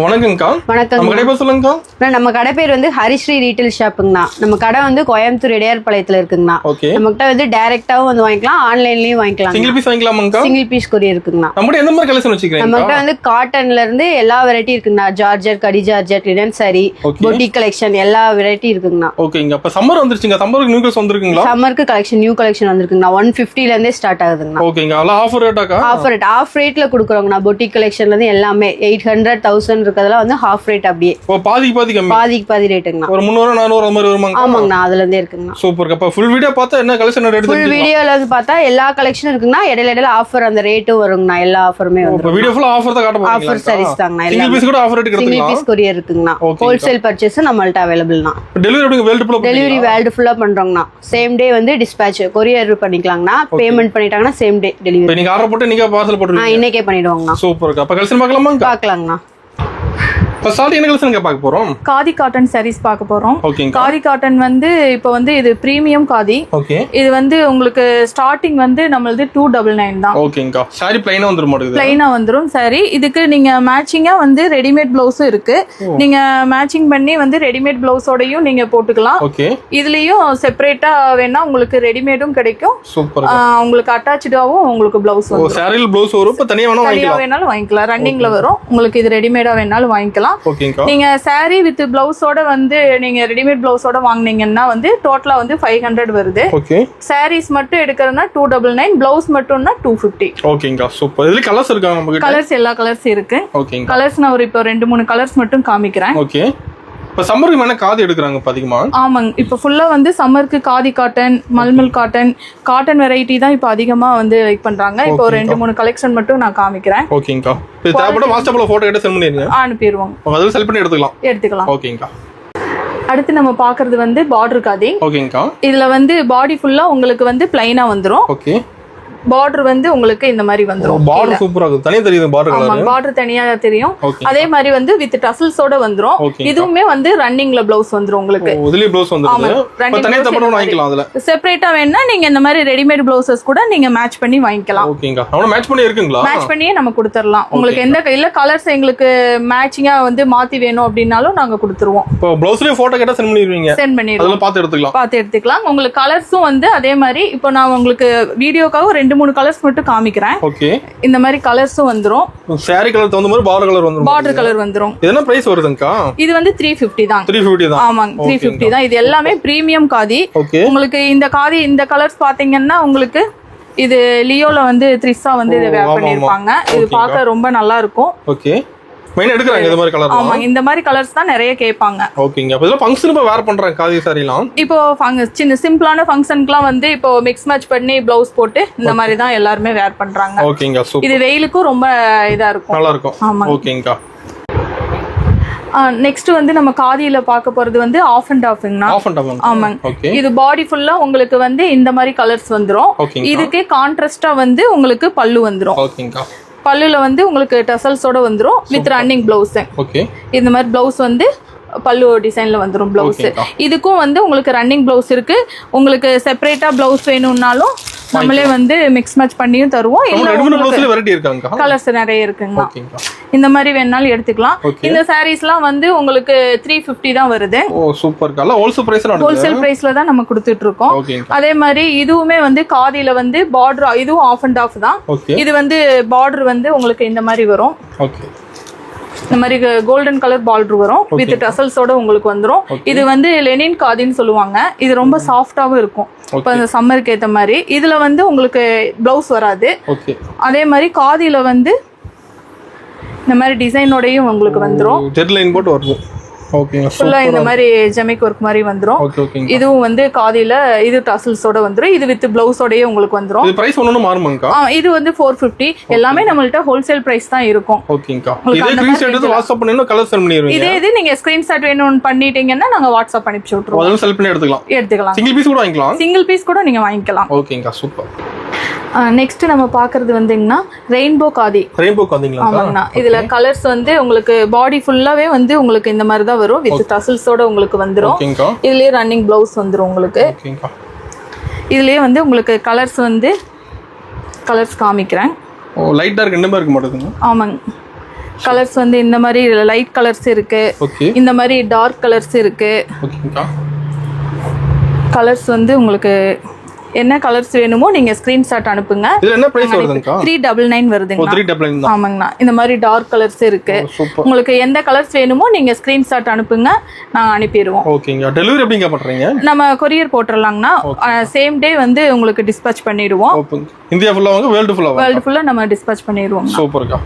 வணக்கம்க்கா. வணக்கம். நம்ம கடை பேர் சொல்லுங்கக்கா. நம்ம கடை பேர் வந்து ஹரிஸ்ரீ ரீட்டைல் ஷாப்புங்கண்ணா. நம்ம கடை வந்து கோயம்புத்தூர் இடையார்பாளையத்துல இருக்குங்கண்ணா. நம்மகிட்ட வந்து டைரக்டாவும் வந்து வாங்கிக்கலாம், ஆன்லைன்லயும் வாங்கிக்கலாம். சிங்கிள் பீஸ் வாங்கிக்கலாமாங்கக்கா? சிங்கிள் பீஸ் கொரியர் இருக்குங்கண்ணா. நம்மகிட்ட எந்த மாதிரி கலெக்ஷன் வச்சிருக்கீங்க? நம்மகிட்ட வந்து காட்டன்ல இருந்து எல்லா வெரைட்டி இருக்குங்கண்ணா. ஜார்ஜெட், கடி georgette, linen sorry, boutique collection எல்லா வெரைட்டி இருக்குங்கண்ணா. ஓகேங்க. அப்ப சம்மர் வந்துருச்சுங்க. சம்மருக்கு நியூ கலெக்ஷன் வந்திருக்குங்களா? சம்மருக்கு கலெக்ஷன் நியூ கலெக்ஷன் வந்திருக்குங்கண்ணா. 150 ல இருந்தே ஸ்டார்ட் ஆகுதுங்கண்ணா. ஓகேங்க. அதெல்லாம் ஆஃபர் ரேட்டாக்கா? ஆஃபர் ரேட், ஆஃப் ரேட்ல கொடுக்குறோங்கண்ணா. பொட்டிக் கலெக்ஷன்ல இருந்து எல்லாமே 800, 1000 இருக்கிறதெல்லாம் வந்து ஆஃப் ரேட். அப்படியே பாதி கம்மி, பாதி ரேட்டுங்கண்ணா. ஒரு 300 400 அந்த மாதிரி வருமாங்க? ஆமாங்கண்ணா, அதுல இருந்தே இருக்குங்கண்ணா. சூப்பர். அப்ப ஃபுல் வீடியோ பார்த்தா என்ன கலெக்ஷன் எடுத்து ஃபுல் வீடியோல வந்து பார்த்தா எல்லா கலெக்ஷனும் இருக்குங்கண்ணா. இடையில ஆஃபர் அந்த ரேட்டும் வருங்கண்ணா. எல்லா ஆஃபருமே வந்துரும். வீடியோ ஃபுல்லா ஆஃபர் தான் காட்ட போறீங்க? ஆஃபர் சாரீஸ் தாங்கண்ணா. சிங்கிள் பீஸ் கூட ஆஃபர் ரேட் கிடைக்குதுங்களா? சிங்கிள் பீஸ் கொரியர் இருக்குங்கண்ணா. ஹோல்சேல் பர்ச்சேஸ் நம்மள்ட்ட அவைலபிள்னா. டெலிவரி எப்படிங்க? வேர்ல்ட் ஃபுல்லா டெலிவரி வேர்ல்ட் ஃபுல்லா பண்றோங்கண்ணா. சேம் டே வந்து டிஸ்பேட்ச் கொரியர் பண்ணிக்கலாங்கண்ணா. பேமெண்ட் பண்ணிட்டாங்கன்னா சேம் டே டெலிவரி. நீங்க ஆர்டர் போட்டு நீங்க பார்சல் போட்டுருவீங்க? இன்னைக்கே பண்ணிடுவாங்கண்ணா. சூப்பர். அப்ப கலெக்ஷன் பார்க்கலாமா? பார்க்கலாங்கண்ணா. என்ன கலெக்ஷன் பார்க்க போறோம்? காதி காட்டன் சாரீஸ் பார்க்க போறோம். காதி காட்டன் வந்து இப்போ வந்து இது பிரீமியம் காதி. இது வந்து உங்களுக்கு ஸ்டார்டிங் வந்து நம்மளது 299 தான். ஓகேங்கா. சாரி ப்ளைனா வந்துரும் மாட்டேங்குது. ப்ளைனா வந்துரும் சாரி. இதுக்கு நீங்க மேட்சிங்கா வந்து ரெடிமேட் ப்ளவுஸும் இருக்கு. நீங்க மேட்சிங் பண்ணி வந்து ரெடிமேட் ப்ளவுஸோடயும் நீங்க போட்டுக்கலாம். ஓகே. இதுலயும் செப்பரேட்டா வேணா உங்களுக்கு ரெடிமேடும் கிடைக்கும். சூப்பர். உங்களுக்கு அட்டாச்சாவும் உங்களுக்கு ப்ளவுஸ் வரும். சாரில ப்ளவுஸ் வரும். இப்ப தனியா வேணாலும் வாங்கிக்கலாம். ரன்னிங்ல வரும். உங்களுக்கு இது ரெடிமேடா வேணாலும் வாங்கிக்கலாம். நீங்க சாரி வித் பிளவுஸோட வந்து நீங்க ரெடிமேட் பிளவுஸோட வாங்குனீங்கன்னா வந்து டோட்டலா வந்து 500 வருது. சாரீஸ் மட்டும் எடுக்கிறதுனா 299, பிளவுஸ் மட்டும்னா 250. ஓகேங்கா. சூப்பர். இதுல கலர்ஸ் இருக்கா? நமக்கு கலர்ஸ் எல்லா கலர்ஸ் இருக்கு. ஓகேங்க. கலர்ஸ் நான் ஒரு இப்போ 2-3 கலர்ஸ் மட்டும் காமிக்கிறேன். ஓகே. இப்ப சம்மருக்கு மேல காதி எடுக்கறாங்க பாத்தீங்களா? ஆமாங்க. இப்ப ஃபுல்லா வந்து சம்மருக்கு khadi cotton, mulmul cotton variety தான் இப்ப அதிகமா வந்து லைக் பண்றாங்க. இப்போ 2-3 கலெக்ஷன் மட்டும் நான் காமிக்கிறேன். ஓகேங்கா. இது தேவைப்பட்ட வாட்ஸ்அப்ல போட்டோ எடுத்து சென்ட் பண்ணிருங்க. அனுப்பிடுவோம். அதல செலக்ட் பண்ணி எடுத்துக்கலாம். ஓகேங்கா. அடுத்து நம்ம பாக்குறது வந்து பார்டர் காதி. ஓகேங்கா. இதுல வந்து பாடி ஃபுல்லா உங்களுக்கு வந்து ப்ளைனா வந்துரும். ஓகே. பார்டர் வந்து உங்களுக்கு இந்த மாதிரி வந்துரும். பார்டர் சூப்பரா இருக்கு. தனியா தெரியுது பார்டர் கலர். ஆமா, பார்டர் தனியா தெரியும். அதே மாதிரி வந்து வித் டசல்ஸோட வந்துரும். இதுவுமே வந்து ரன்னிங்ல ப்ளவுஸ் வந்துரும் உங்களுக்கு. இதுலயே ப்ளவுஸ் வந்துருது. இப்ப தனியா தப்பட வாங்கிக்கலாம். அதுல செப்பரேட்டா வேணா நீங்க இந்த மாதிரி ரெடிமேட் ப்ளவுசஸ் கூட நீங்க மேட்ச் பண்ணி வாங்கிக்கலாம். ஓகேங்க. அவன மேட்ச் பண்ணி இருக்குங்களா? மேட்ச் பண்ணியே நம்ம கொடுத்துறலாம். உங்களுக்கு எந்த இல்ல கலர்ஸ் எங்களுக்கு மேட்சிங்கா வந்து மாத்தி வேணும் அப்படினாலும் நாங்க கொடுத்துருவோம். இப்போ ப்ளவுஸ்லயே போட்டோ கேட்டா சென்ட் பண்ணிடுவீங்க? சென்ட் பண்ணிடுவோம். அதெல்லாம் பார்த்து எடுத்துக்கலாம். உங்களுக்கு கலர்ஸும் வந்து அதே மாதிரி இப்போ நான் உங்களுக்கு வீடியோக்காக 2-3 கலர்ஸ் மட்டும் காமிக்கிறேன். ஓகே. இந்த மாதிரி கலர்ஸும் வந்துரும். சாரி கலர் தகுந்த மாதிரி பார்டர் கலர் வந்துரும். இது என்ன பிரைஸ் வருதுங்கா? இது வந்து 350 தான். 350 தான். ஆமாங்க, 350 தான். இது எல்லாமே பிரீமியம் காதி. உங்களுக்கு இந்த காதி இந்த கலர்ஸ் பாத்தீங்கன்னா உங்களுக்கு இது லியோல வந்து த்ரிஷா வந்து இத வேர் பண்ணிருப்பாங்க. இது பார்க்க ரொம்ப நல்லா இருக்கும். ஓகே. மெயினா எடுக்கறாங்க இந்த மாதிரி கலர். ஆமா, இந்த மாதிரி கலர்ஸ் தான் நிறைய கேட்பாங்க. ஓகேங்க. அப்ப இதெல்லாம் ஃபங்க்ஷனுக்கு வேர் பண்றாங்க காதி சாரிலாம். இப்போ சின்ன சிம்பிளான ஃபங்க்ஷனுக்குலாம் வந்து இப்போ மிக்ஸ் மேட்ச் பண்ணி ப்ளவுஸ் போட்டு இந்த மாதிரி தான் எல்லாரும் வேர் பண்றாங்க. ஓகேங்க. சூப்பர். இது வெயிலுக்கும் ரொம்ப இதா இருக்கும். நல்லா இருக்கும். ஆமா. ஓகேங்க. நெக்ஸ்ட் வந்து நம்ம காதியில பார்க்க போறது வந்து ஆஃப் அண்ட் ஆஃப்ங்கனா. ஆமாங்க. இது பாடி ஃபுல்லா உங்களுக்கு வந்து இந்த மாதிரி கலர்ஸ் வந்துரும். இதுக்கு கான்ட்ராஸ்டா வந்து உங்களுக்கு பல்லு வந்துரும். ஓகேங்க. பல்லுல வந்து உங்களுக்கு டசல்ஸோட வந்துரும் வித் ரன்னிங் பிளவுஸ். ஓகே. இந்த மாதிரி பிளவுஸ் வந்து பல்லு டிசைன்ல வந்துரும் பிளவுஸ். இதுக்கும் வந்து உங்களுக்கு ரன்னிங் பிளவுஸ் இருக்கு. உங்களுக்கு செப்பரேட்டா பிளவுஸ் வேணும்னாலும் நம்மளே வந்து மிக்ஸ் மேட்ச் பண்ணியும் தருவோம். கலர்ஸ் நிறைய இருக்குங்க. இந்த மாதிரி வேணாலும் எடுத்துக்கலாம். இந்த சாரீஸ்லாம் வந்து உங்களுக்கு 350 தான் வருது. ஹோல்சேல் பிரைஸ்ல தான் நம்ம கொடுத்துட்டு இருக்கோம். அதே மாதிரி இதுவுமே வந்து காதியில வந்து பார்டர் இதுவும் ஆஃப் அண்ட் ஆஃப் தான். இது வந்து பார்டர் வந்து உங்களுக்கு இந்த மாதிரி வரும். இந்த மாதிரி கோல்டன் கலர் பார்டர் வரும் வித் டசல்ஸோட உங்களுக்கு வந்துரும். இது வந்து லெனின் காதின்னு சொல்லுவாங்க. இது ரொம்ப சாஃப்டாவும் இருக்கும். இப்போ இந்த சம்மருக்கு ஏற்ற மாதிரி இதுல வந்து உங்களுக்கு பிளவுஸ் வராது. அதே மாதிரி காதியில வந்து இந்த மாதிரி டிசைனோடையும் உங்களுக்கு வந்துரும். டெட்லைன் போட்டு வருது. ஓகேங்க. ஃபுல்லா இந்த மாதிரி ஜெமிக் ஒர்க் மாதிரி வந்துரும். இதுவும் வந்து காதியில இது டசல்ஸோட வந்துரும். இது வித் பிளவுஸோடயே உங்களுக்கு வந்துரும். இது பிரைஸ் ஒண்ணு மாறுமாங்க? இது வந்து 450. எல்லாமே நம்மள்ட்ட ஹோல்சேல் பிரைஸ் தான் இருக்கும். ஓகேங்க. இதே ஸ்கிரீன்ஷாட் எடுத்து வாட்ஸ்அப் பண்ணீங்கன்னா கலர் சென்ட் பண்ணிடுவீங்க. இதே நீங்க ஸ்கிரீன்ஷாட் வேணும்னு பண்ணிட்டீங்கன்னா நாங்க வாட்ஸ்அப் அனுப்பி விட்டுருவோம். அதெல்லாம் செலக்ட் பண்ணி எடுத்துக்கலாம். சிங்கிள் பீஸ் கூட வாங்கிக்கலாம். சிங்கிள் பீஸ் கூட நீங்க வாங்கிக்கலாம். ஓகேங்க. சூப்பர். நெக்ஸ்ட் நம்ம பாக்குறது வந்துங்கன்னா ரெயின்போ காதி. ஆமாங்கண்ணா. இதுல கலர்ஸ் வந்து உங்களுக்கு பாடி ஃபுல்லாவே வந்து உங்களுக்கு இந்த மாதிரி தான் வரும் வித் டசல்ஸோட உங்களுக்கு வந்துரும். இதுலயே ரன்னிங் பிளவுஸ் வந்துரும் உங்களுக்கு. இதுலயே வந்து உங்களுக்கு கலர்ஸ் வந்து கலர்ஸ் காமிக்கிறேன். லைட் டார்க் ரெண்டுமே இருக்க மாட்டேங்குது. ஆமாங்க. கலர்ஸ் வந்து இந்த மாதிரி லைட் கலர்ஸ் இருக்கு, ஓகே இந்த மாதிரி டார்க் கலர்ஸ் இருக்கு. ஓகேங்கா. கலர்ஸ் வந்து உங்களுக்கு என்ன கலர்ஸ் வேணுமோ நீங்க ஸ்கிரீன்ஷாட் அனுப்புங்க. இதுல என்ன பிரைஸ் வருதுங்கா? 399 வருதுங்க. 399 தான். ஆமாங்கண்ணா. இந்த மாதிரி டார்க் கலர்ஸ் இருக்கு. உங்களுக்கு எந்த கலர்ஸ் வேணுமோ நீங்க ஸ்கிரீன்ஷாட் அனுப்புங்க, நாங்க அனுப்பிடுவோம். ஓகேங்க. டெலிவரி எப்படிங்க பண்றீங்க? நம்ம கொரியர் போட்டுறலாங்கண்ணா. சேம் டே வந்து உங்களுக்கு டிஸ்பேட்ச் பண்ணிடுவோம். இந்தியா ஃபுல்லா வாங்க, வேர்ல்டு ஃபுல்லா வாங்க. வேர்ல்டு ஃபுல்லா நம்ம டிஸ்பேட்ச் பண்ணிடுவோம். சூப்பர்க்கா.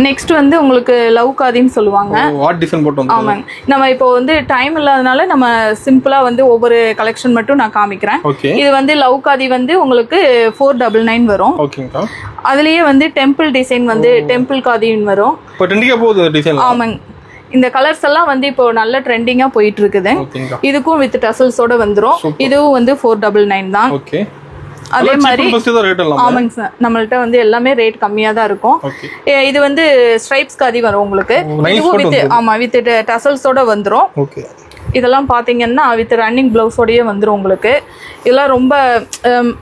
நெக்ஸ்ட் வந்து உங்களுக்கு லவ் காதின்னு சொல்லுவாங்க. வாட் டிசைன் போட்டு வந்து. ஆமாங்க. நம்ம இப்போ வந்து டைம் இல்லாதனால நம்ம சிம்பிளா வந்து ஒவ்வொரு கலெக்ஷன் மட்டும் நான் காமிக்கிறேன். இது வந்து லவ் காதி வந்து உங்களுக்கு 499 வரும். ஓகேங்கா. அதுலயே வந்து டெம்பிள் டிசைன் வந்து டெம்பிள் காதின்னு வரும். இப்போ ட்ரெண்டிங்கா போகுது டிசைன். ஆமாங்க. இந்த கலர்ஸ் எல்லாம் வந்து இப்போ நல்ல ட்ரெண்டிங்கா போயிட்டு இருக்குது. இதுக்கும் வித் டசல்ஸோட வந்துரும். இதுவும் வந்து 499 தான். ஓகே. அதே மாதிரி ஆமாங்க சார், நம்மள்ட்ட வந்து எல்லாமே ரேட் கம்மியா தான் இருக்கும். இது வந்து ஸ்ட்ரைப்ஸ் காதி வரும் உங்களுக்கு. இதுவும் வித் டசல்ஸோட வந்துரும். ஓகே. இதெல்லாம் பாத்தீங்கன்னா வித் ரன்னிங் பிளவுஸோடயே வந்துரும் உங்களுக்கு. இதெல்லாம் ரொம்ப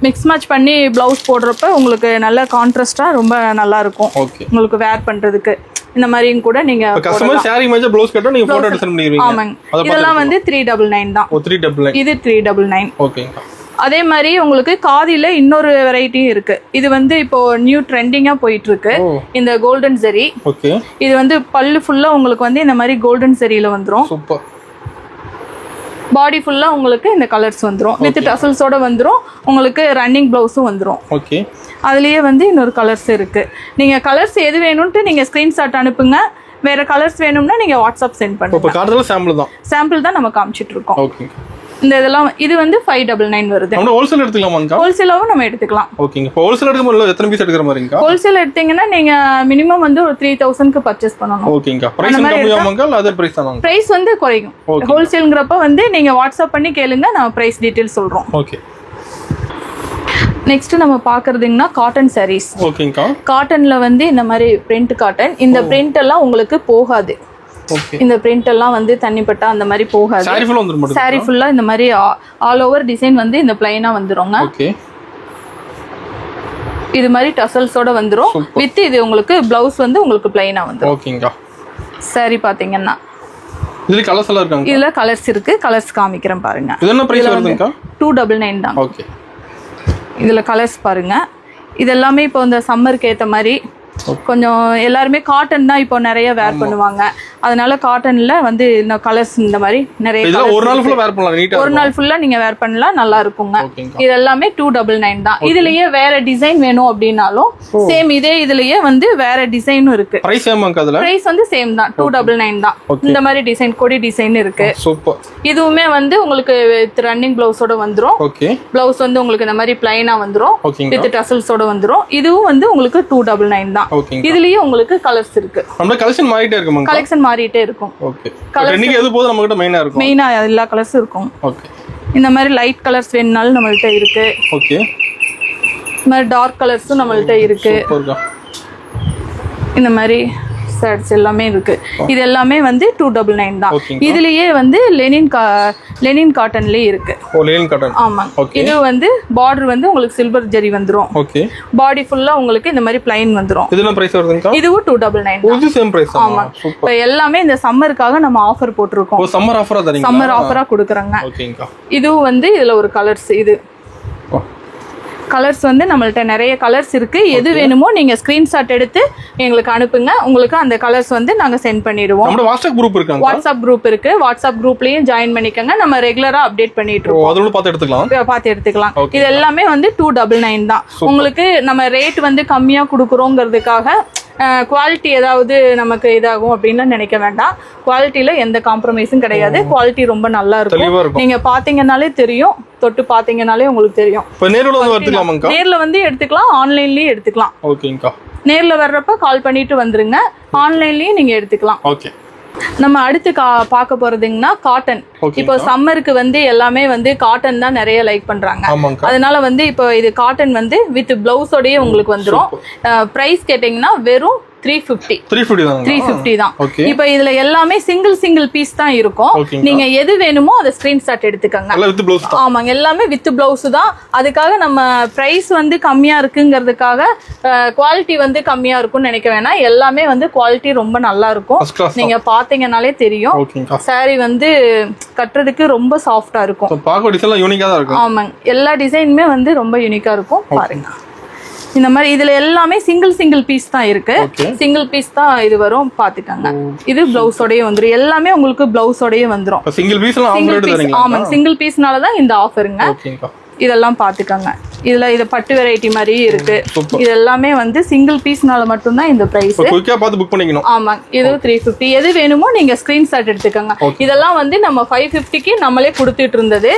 மிக்ஸ் மேட்ச் பண்ணி பிளவுஸ் போடுறப்ப உங்களுக்கு நல்ல கான்ட்ராஸ்டா ரொம்ப நல்லா இருக்கும் உங்களுக்கு வேர் பண்றதுக்கு. இந்த மாதிரியும் கூட நீங்க கஸ்டமர் சாரி மேட்ச் ப்ளவுஸ் கட்ட நீங்க போட்டோ டிசைன் பண்ணிடுவீங்க. ஆமாங்க. இதெல்லாம் வந்து 399 தான். 399. இது 399. ஓகேங்க. அதே மாதிரி உங்களுக்கு காதில இன்னொரு வெரைட்டியும் இருக்கு. இது வந்து இப்போ நியூ ட்ரெண்டிங்கா போயிட்டு இருக்கு. இந்த கோல்டன் ஜெரி. ஓகே. இது வந்து பல்லு ஃபுல்லா உங்களுக்கு வந்து இந்த மாதிரி கோல்டன் ஜெரியில வந்துரும். சூப்பர். பாடி ஃபுல்லா உங்களுக்கு இந்த கலர்ஸ் வந்துரும். வித் டசல்ஸோட வந்துரும். உங்களுக்கு ரன்னிங் பிளவுஸும் வந்துரும். ஓகே. அதுலயே வந்து இன்னொரு கலர்ஸ் இருக்கு. நீங்க கலர்ஸ் எது வேணும்னு நீங்க ஸ்கிரீன்ஷாட் அனுப்புங்க. வேற கலர்ஸ் வேணும்னா நீங்க வாட்ஸ்அப் சென்ட் பண்ணுங்க. இப்போ கார்டுல சாம்பிள் தான். சாம்பிள் தான் நம்ம காமிச்சிட்டு இருக்கோம். ஓகே. இந்த இதெல்லாம் இது வந்து 599 வருது. நம்ம ஹோல்சேல் எடுத்துக்கலாமாங்கா? ஹோல்சேலாவும் நம்ம எடுத்துக்கலாம். ஓகேங்க. இப்போ ஹோல்சேல் எடுக்கும்போது எத்தனை பீஸ் எடுக்கிற மாதிரிங்கா? ஹோல்சேல் எடுத்தீங்கன்னா நீங்க மினிமம் வந்து ஒரு 3000 க்கு பர்ச்சேஸ் பண்ணனும். ஓகேங்கா. பிரைஸ் கம்மியாமாங்கா இல்ல அதே பிரைஸ் தானாங்க? பிரைஸ் வந்து குறையும். ஹோல்சேல்ங்கறப்ப வந்து நீங்க வாட்ஸ்அப் பண்ணி கேளுங்க, நான் பிரைஸ் டீடைல் சொல்றோம். ஓகே. நெக்ஸ்ட் நம்ம பாக்குறதுங்கன்னா காட்டன் sarees. ஓகேங்கா. காட்டன்ல வந்து இந்த மாதிரி பிரிண்ட் காட்டன். இந்த பிரிண்ட் எல்லாம் உங்களுக்கு போகாது. ஓகே. இந்த பிரிண்ட் எல்லாம் வந்து தண்ணிப்பட்டா அந்த மாதிரி போகாது. சாரி ஃபுல்லா வந்துரும். சாரி ஃபுல்லா இந்த மாதிரி ஆல் ஓவர் டிசைன் வந்து இந்த ப்ளைனா வந்துருங்க. ஓகே. இது மாதிரி டசல்ஸோட வந்துரும். வித் இது உங்களுக்கு ப்ளவுஸ் வந்து உங்களுக்கு ப்ளைனா வந்துரும். ஓகேங்கா. சாரி பாத்தீங்கன்னா இதுல கலர்ஸ் எல்லாம் இருக்காங்க. இதுல கலர்ஸ் இருக்கு. கலர்ஸ் காமிக்கிறேன் பாருங்க. இது என்ன பிரைஸ் வருதுங்கா? 299 தான். ஓகே. இதுல கலர்ஸ் பாருங்க. இதெல்லாமே இப்போ இந்த சம்மருக்கு ஏத்த மாதிரி கொஞ்சம் எல்லாருமே காட்டன் தான் இப்போ நிறைய வேர் பண்ணுவாங்க. அதனால காட்டன்ல வந்து இந்த கலர்ஸ் இந்த மாதிரி நிறைய ஒரு நாள் ஃபுல்லா வேர் பண்ணலாம். நீட்டா ஒரு நாள் ஃபுல்லா நீங்க வேர் பண்ணலாம், நல்லா இருக்குங்க. இது எல்லாமே 299 தான். இதுலயே வேற டிசைன் வேணும் அப்படினாலும் சேம் இதே இதுலயே வந்து வேற டிசைனும் இருக்கு. பிரைஸ் சேமாங்க? அதுல பிரைஸ் வந்து சேம் தான், 299 தான். இந்த மாதிரி டிசைன் கொடி டிசைன் இருக்கு. சூப்பர். இதுவுமே வந்து உங்களுக்கு ரன்னிங் பிளவுஸோட வந்துரும். ஓகே. பிளவுஸ் வந்து உங்களுக்கு இந்த மாதிரி ப்ளைனா வந்துரும். வித் டசல்ஸோட வந்துரும். இதுவும் வந்து உங்களுக்கு 299 தான். இதுலயே உங்களுக்கு கலர்ஸ் இருக்கு. நம்ம கலெக்ஷன் மாறிட்டே இருக்குமா? கலெக்ஷன் மாறிட்டே இருக்கும். ஓகே. ட்ரெண்டிங் எது போது நம்ம கிட்ட மெயினா இருக்கும். மெயினா எல்லா கலர்ஸ் இருக்கும். ஓகே. இந்த மாதிரி லைட் கலர்ஸ் வேணும்னாலும் நம்மள்ட்ட இருக்கு. ஓகே. இந்த மாதிரி டார்க் கலர்ஸும் நம்மள்ட்ட இருக்கு. சூப்பர்க்கா. இந்த மாதிரி ஷர்ட்ஸ் எல்லாமே இருக்கு. இது எல்லாமே வந்து 299 தான். இதுலயே வந்து லெனின் காட்டன்லயே இருக்கு. Lenin cotton. ஆமா. இது வந்து பார்டர் வந்து உங்களுக்கு சில்வர் ஜெரி வந்துரும். ஓகே. பாடி ஃபுல்லா உங்களுக்கு இந்த மாதிரி ப்ளைன் வந்துரும். இதுல பிரைஸ் வருதுங்க? இதுவும் 299 தான். இது சேம் பிரைஸ். ஆமா. இப்போ எல்லாமே இந்த சம்மருக்காக நம்ம ஆஃபர் போட்டுருக்கோம். சம்மர் ஆஃபரா தரீங்க? சம்மர் ஆஃபரா கொடுக்குறாங்க. ஓகேங்கா. இதுவும் வந்து இதுல ஒரு கலர்ஸ். இது கலர்ஸ் வந்து நம்மள்ட்ட நிறைய கலர்ஸ் இருக்கு. எது வேணுமோ நீங்க ஸ்கிரீன்ஷாட் எடுத்து எங்களுக்கு அனுப்புங்க. உங்களுக்கு அந்த கலர்ஸ் வந்து நாங்க சென்ட் பண்ணிடுவோம். நம்ம வாட்ஸ்அப் குரூப் இருக்கு. வாட்ஸ்அப் குரூப் இருக்கு. வாட்ஸ்அப் குரூப்லயும் ஜாயின் பண்ணிக்கங்க. நம்ம ரெகுலரா அப்டேட் பண்ணிட்டு இருக்கோம். அதோட பார்த்து எடுத்துக்கலாம். இது எல்லாமே வந்து 299 தான். உங்களுக்கு நம்ம ரேட் வந்து கம்மியா கொடுக்குறோங்கிறதுக்காக குவாலிட்டி ஏதாவது நமக்கு இதாகும் அப்படின்னு நினைக்க வேண்டாம். குவாலிட்டியில எந்த காம்ப்ரமைஸும் கிடையாது. குவாலிட்டி ரொம்ப நல்லா இருக்கும். நீங்க பாத்தீங்கன்னாலே தெரியும், தொட்டு பாத்தீங்கன்னாலே உங்களுக்கு தெரியும். நேர்ல வந்து எடுத்துக்கலாம், ஆன்லைன்லயும் எடுத்துக்கலாம். ஓகேங்கா. நேர்ல வர்றப்ப கால் பண்ணிட்டு வந்துருங்க. ஆன்லைன்லயும் நீங்க எடுத்துக்கலாம். ஓகே. நம்ம அடுத்து பார்க்க போறதுங்கன்னா காட்டன். இப்போ சம்மருக்கு வந்து எல்லாமே வந்து காட்டன் தான் நிறைய லைக் பண்றாங்க. அதனால வந்து இப்போ இது காட்டன் வந்து வித் பிளவுஸோடயே உங்களுக்கு வந்துரும். பிரைஸ் கேட்டீங்கன்னா வெறும் 350 தான் 350 தான். ஓகே. இப்போ இதுல எல்லாமே சிங்கிள் பீஸ் தான் இருக்கும். நீங்க எது வேணுமோ அதை ஸ்கிரீன்ஷாட் எடுத்துக்கங்க. எல்லாம் வித் ப்ளவுஸ் தான். ஆமாங்க, எல்லாமே வித் ப்ளவுஸ் தான். அதுக்காக நம்ம பிரைஸ் வந்து கம்மியா இருக்குங்கிறதுக்காக குவாலிட்டி வந்து கம்மியா இருக்கும்னு நினைக்க வேணாம். எல்லாமே வந்து குவாலிட்டி ரொம்ப நல்லா இருக்கும். நீங்க பாத்தீங்கன்னாலே தெரியும். saree வந்து கட்டுறதுக்கு ரொம்ப சாஃப்டா இருக்கும். பாக்க டிசைன்லாம் யூனிக்கா தான் இருக்கும். ஆமாங்க, எல்லா டிசைனுமே வந்து ரொம்ப யூனிக்கா இருக்கும். பாருங்க இந்த மாதிரி இதுல எல்லாமே சிங்கிள் பீஸ் தான் இருக்கு. சிங்கிள் பீஸ் தான் இது வரும், பாத்துக்கங்க. இது பிளவுஸோடயே வந்துரும். எல்லாமே உங்களுக்கு பிளவுஸோடயே வந்துரும். சிங்கிள் பீஸ்லாம் ஆஃபர் ரேட் தரீங்களா? ஆமாங்க, சிங்கிள் பீஸ்னால தான் இந்த ஆஃபருங்க. ஓகேங்கா. இதெல்லாம் பாத்துக்கங்க. இதுல இது பட்டு வெரைட்டி மாதிரி இருக்கு. இது எல்லாமே வந்து சிங்கிள் பீஸ்னால மட்டும் தான் இந்த பிரைஸ். குயிக்கா பார்த்து புக் பண்ணிக்கணும். ஆமா, இது 350. எது வேணுமோ நீங்க ஸ்கிரீன்ஷாட் எடுத்துக்கங்க. இதெல்லாம் வந்து நம்ம 550க்கு நம்மளே கொடுத்துட்டு இருந்தது.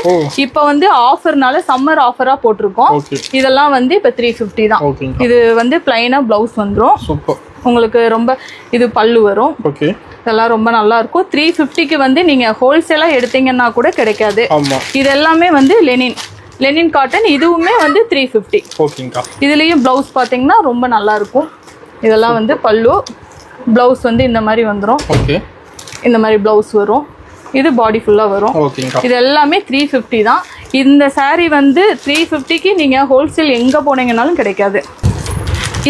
இப்போ வந்து ஆஃபர்னால சம்மர் ஆஃபரா போட்டிருக்கோம். இதெல்லாம் வந்து இப்போ 350 தான். இது வந்து பிளைனா பிளவுஸ் வந்துரும். சூப்பர். உங்களுக்கு ரொம்ப இது பல்லு வரும். ஓகே. இதெல்லாம் ரொம்ப நல்லா இருக்கும். 350க்கு வந்து நீங்க ஹோல்சேலா எடுத்தீங்கன்னா கூட கிடைக்காது. இது எல்லாமே வந்து லெனின் காட்டன். இதுவுமே வந்து 350. ஓகேங்கா. இதுலயும் பிளவுஸ் பாத்தீங்கன்னா ரொம்ப நல்லா இருக்கும். இதெல்லாம் வந்து பல்லு, பிளவுஸ் வந்து இந்த மாதிரி வந்துரும். ஓகே. இந்த மாதிரி பிளவுஸ் வரும். இது பாடி ஃபுல்லா வரும். ஓகேங்கா. இது எல்லாமே 350 தான். இந்த saree வந்து 350க்கு நீங்க ஹோல்சேல் எங்க போனீங்கன்னாலும் கிடைக்காது.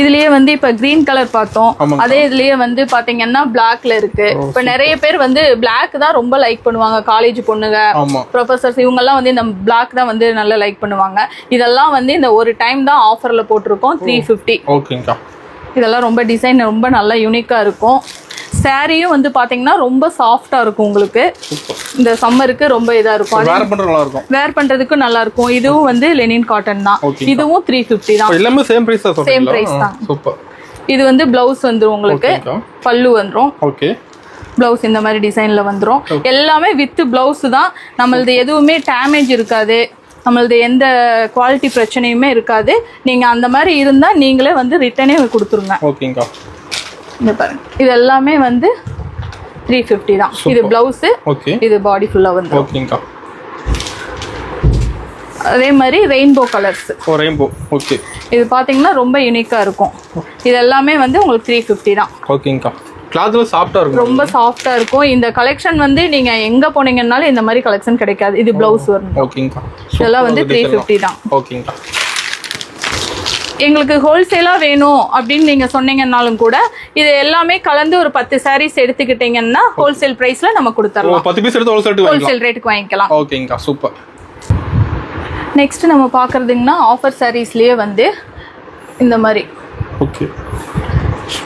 இதுலயே வந்து இப்ப கிரீன் கலர் பார்த்தோம். அதே இதுலயே வந்து பாத்தீங்கன்னா பிளாக்ல இருக்கு. இப்ப நிறைய பேர் வந்து பிளாக் தான் ரொம்ப லைக் பண்ணுவாங்க. காலேஜ் பொண்ணுங்க, ப்ரொஃபசர்ஸ், இவங்க எல்லாம் வந்து இந்த பிளாக் தான் வந்து நல்லா லைக் பண்ணுவாங்க. இதெல்லாம் வந்து இந்த ஒரு டைம் தான் ஆஃபர்ல போட்டிருக்கோம். 350. ஓகேங்கா. இதெல்லாம் ரொம்ப டிசைன் ரொம்ப நல்லா யூனிக்கா இருக்கும். சாரியும் வந்து பாத்தீங்கன்னா ரொம்ப சாஃப்டா இருக்கும். உங்களுக்கு இந்த சம்மருக்கு ரொம்ப இதா இருக்கும். வேர் பண்றதுக்கு நல்லா இருக்கும். இதுவும் வந்து லெனின் காட்டன் தான். இதுவும் 350 தான். எல்லாமே சேம் பிரைஸ் தான். சேம் பிரைஸ் தான். சூப்பர். இது வந்து பிளவுஸ் வந்துரும். உங்களுக்கு பல்லு வந்துரும். ஓகே. பிளவுஸ் இந்த மாதிரி டிசைன்ல வந்துரும். எல்லாமே வித் பிளவுஸ் தான். நம்மளது எதுவுமே டேமேஜ் இருக்காது. நம்மளது எந்த குவாலிட்டி பிரச்சனையுமே இருக்காது. நீங்க அந்த மாதிரி இருந்தா நீங்களே வந்து ரிட்டனே கொடுத்துருங்க. ஓகேங்கா. இந்த பாருங்க, இது எல்லாமே வந்து 350 தான். இது பிளவுஸ். ஓகே. இது பாடி ஃபுல்லா வந்து. ஓகேங்கா. அதே மாதிரி ரெயின்போ கலர்ஸ். ரெயின்போ. ஓகே. இது பாத்தீங்கன்னா ரொம்ப யூனிக்கா இருக்கும். இது எல்லாமே வந்து உங்களுக்கு 350 தான். ஓகேங்கா. கிளாத்ல சாஃப்ட்டா இருக்கும். ரொம்ப சாஃப்ட்டா இருக்கும். இந்த கலெக்ஷன் வந்து நீங்க எங்க போனீங்கன்னாலும் இந்த மாதிரி கலெக்ஷன் கிடைக்காது. இது பிளவுஸ் வரும். ஓகேங்கா. இதெல்லாம் வந்து 350 தான். ஓகேங்கா. எங்களுக்கு ஹோல்சேலா வேணும் அப்படின்னு நீங்க சொன்னீங்கன்னாலும் கூட இது எல்லாமே கலந்து ஒரு 10 sarees எடுத்துக்கிட்டீங்கன்னா ஹோல்சேல் பிரைஸ்ல நம்ம கொடுத்துறலாம். 10 பீஸ் எடுத்து ஹோல்சேல் ரேட்டுக்கு வாங்கிக்கலாம். ஓகேங்கா. சூப்பர். நெக்ஸ்ட் நம்ம பாக்குறதுங்கன்னா ஆஃபர் சாரீஸ்லயே வந்து இந்த மாதிரி. ஓகே.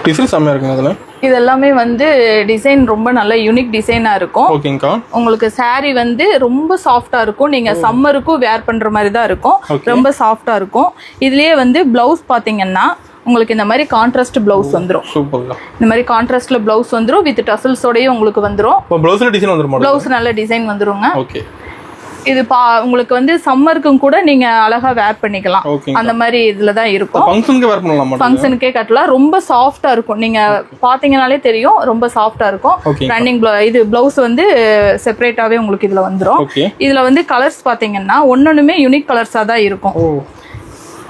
டிசைன் செமையா இருக்குங்க. அதுல இது எல்லாமே வந்து டிசைன் ரொம்ப நல்ல யூனிக் டிசைனா இருக்கும். ஓகேங்கா. உங்களுக்கு saree வந்து ரொம்ப சாஃப்டா இருக்கும். நீங்க சம்மருக்கும் வேர் பண்ற மாதிரி தான் இருக்கும். ரொம்ப சாஃப்டா இருக்கும். இதுலயே வந்து பிளவுஸ் பாத்தீங்கன்னா உங்களுக்கு இந்த மாதிரி கான்ட்ராஸ்ட் பிளவுஸ் வந்துரும். சூப்பர்ங்க. இந்த மாதிரி கான்ட்ராஸ்ட்ல பிளவுஸ் வந்துரும். வித் டசல்ஸோடயே உங்களுக்கு வந்துரும். பிளவுஸ்ல டிசைன் வந்துரும். பிளவுஸ் நல்ல டிசைன் வந்துருங்க. ஓகே. இது உங்களுக்கு வந்து சம்மருக்கும் கூட நீங்க அழகா வேர் பண்ணிக்கலாம். அந்த மாதிரி இதுல தான் இருக்கும். ஃபங்க்ஷனுக்கு வேர் பண்ணலாம். ஃபங்க்ஷனுக்கே கட்டலாம். ரொம்ப சாஃப்ட்டா இருக்கும். நீங்க பாத்தீங்கனாலே தெரியும் ரொம்ப சாஃப்ட்டா இருக்கும். ரன்னிங் இது பிளவுஸ் வந்து செப்பரேட்டாவே உங்களுக்கு இதுல வந்துரும். இதுல வந்து கலர்ஸ் பாத்தீங்கன்னா ஒன்னொண்ணுமே யூனிக் கலர்ஸா தான் இருக்கும்.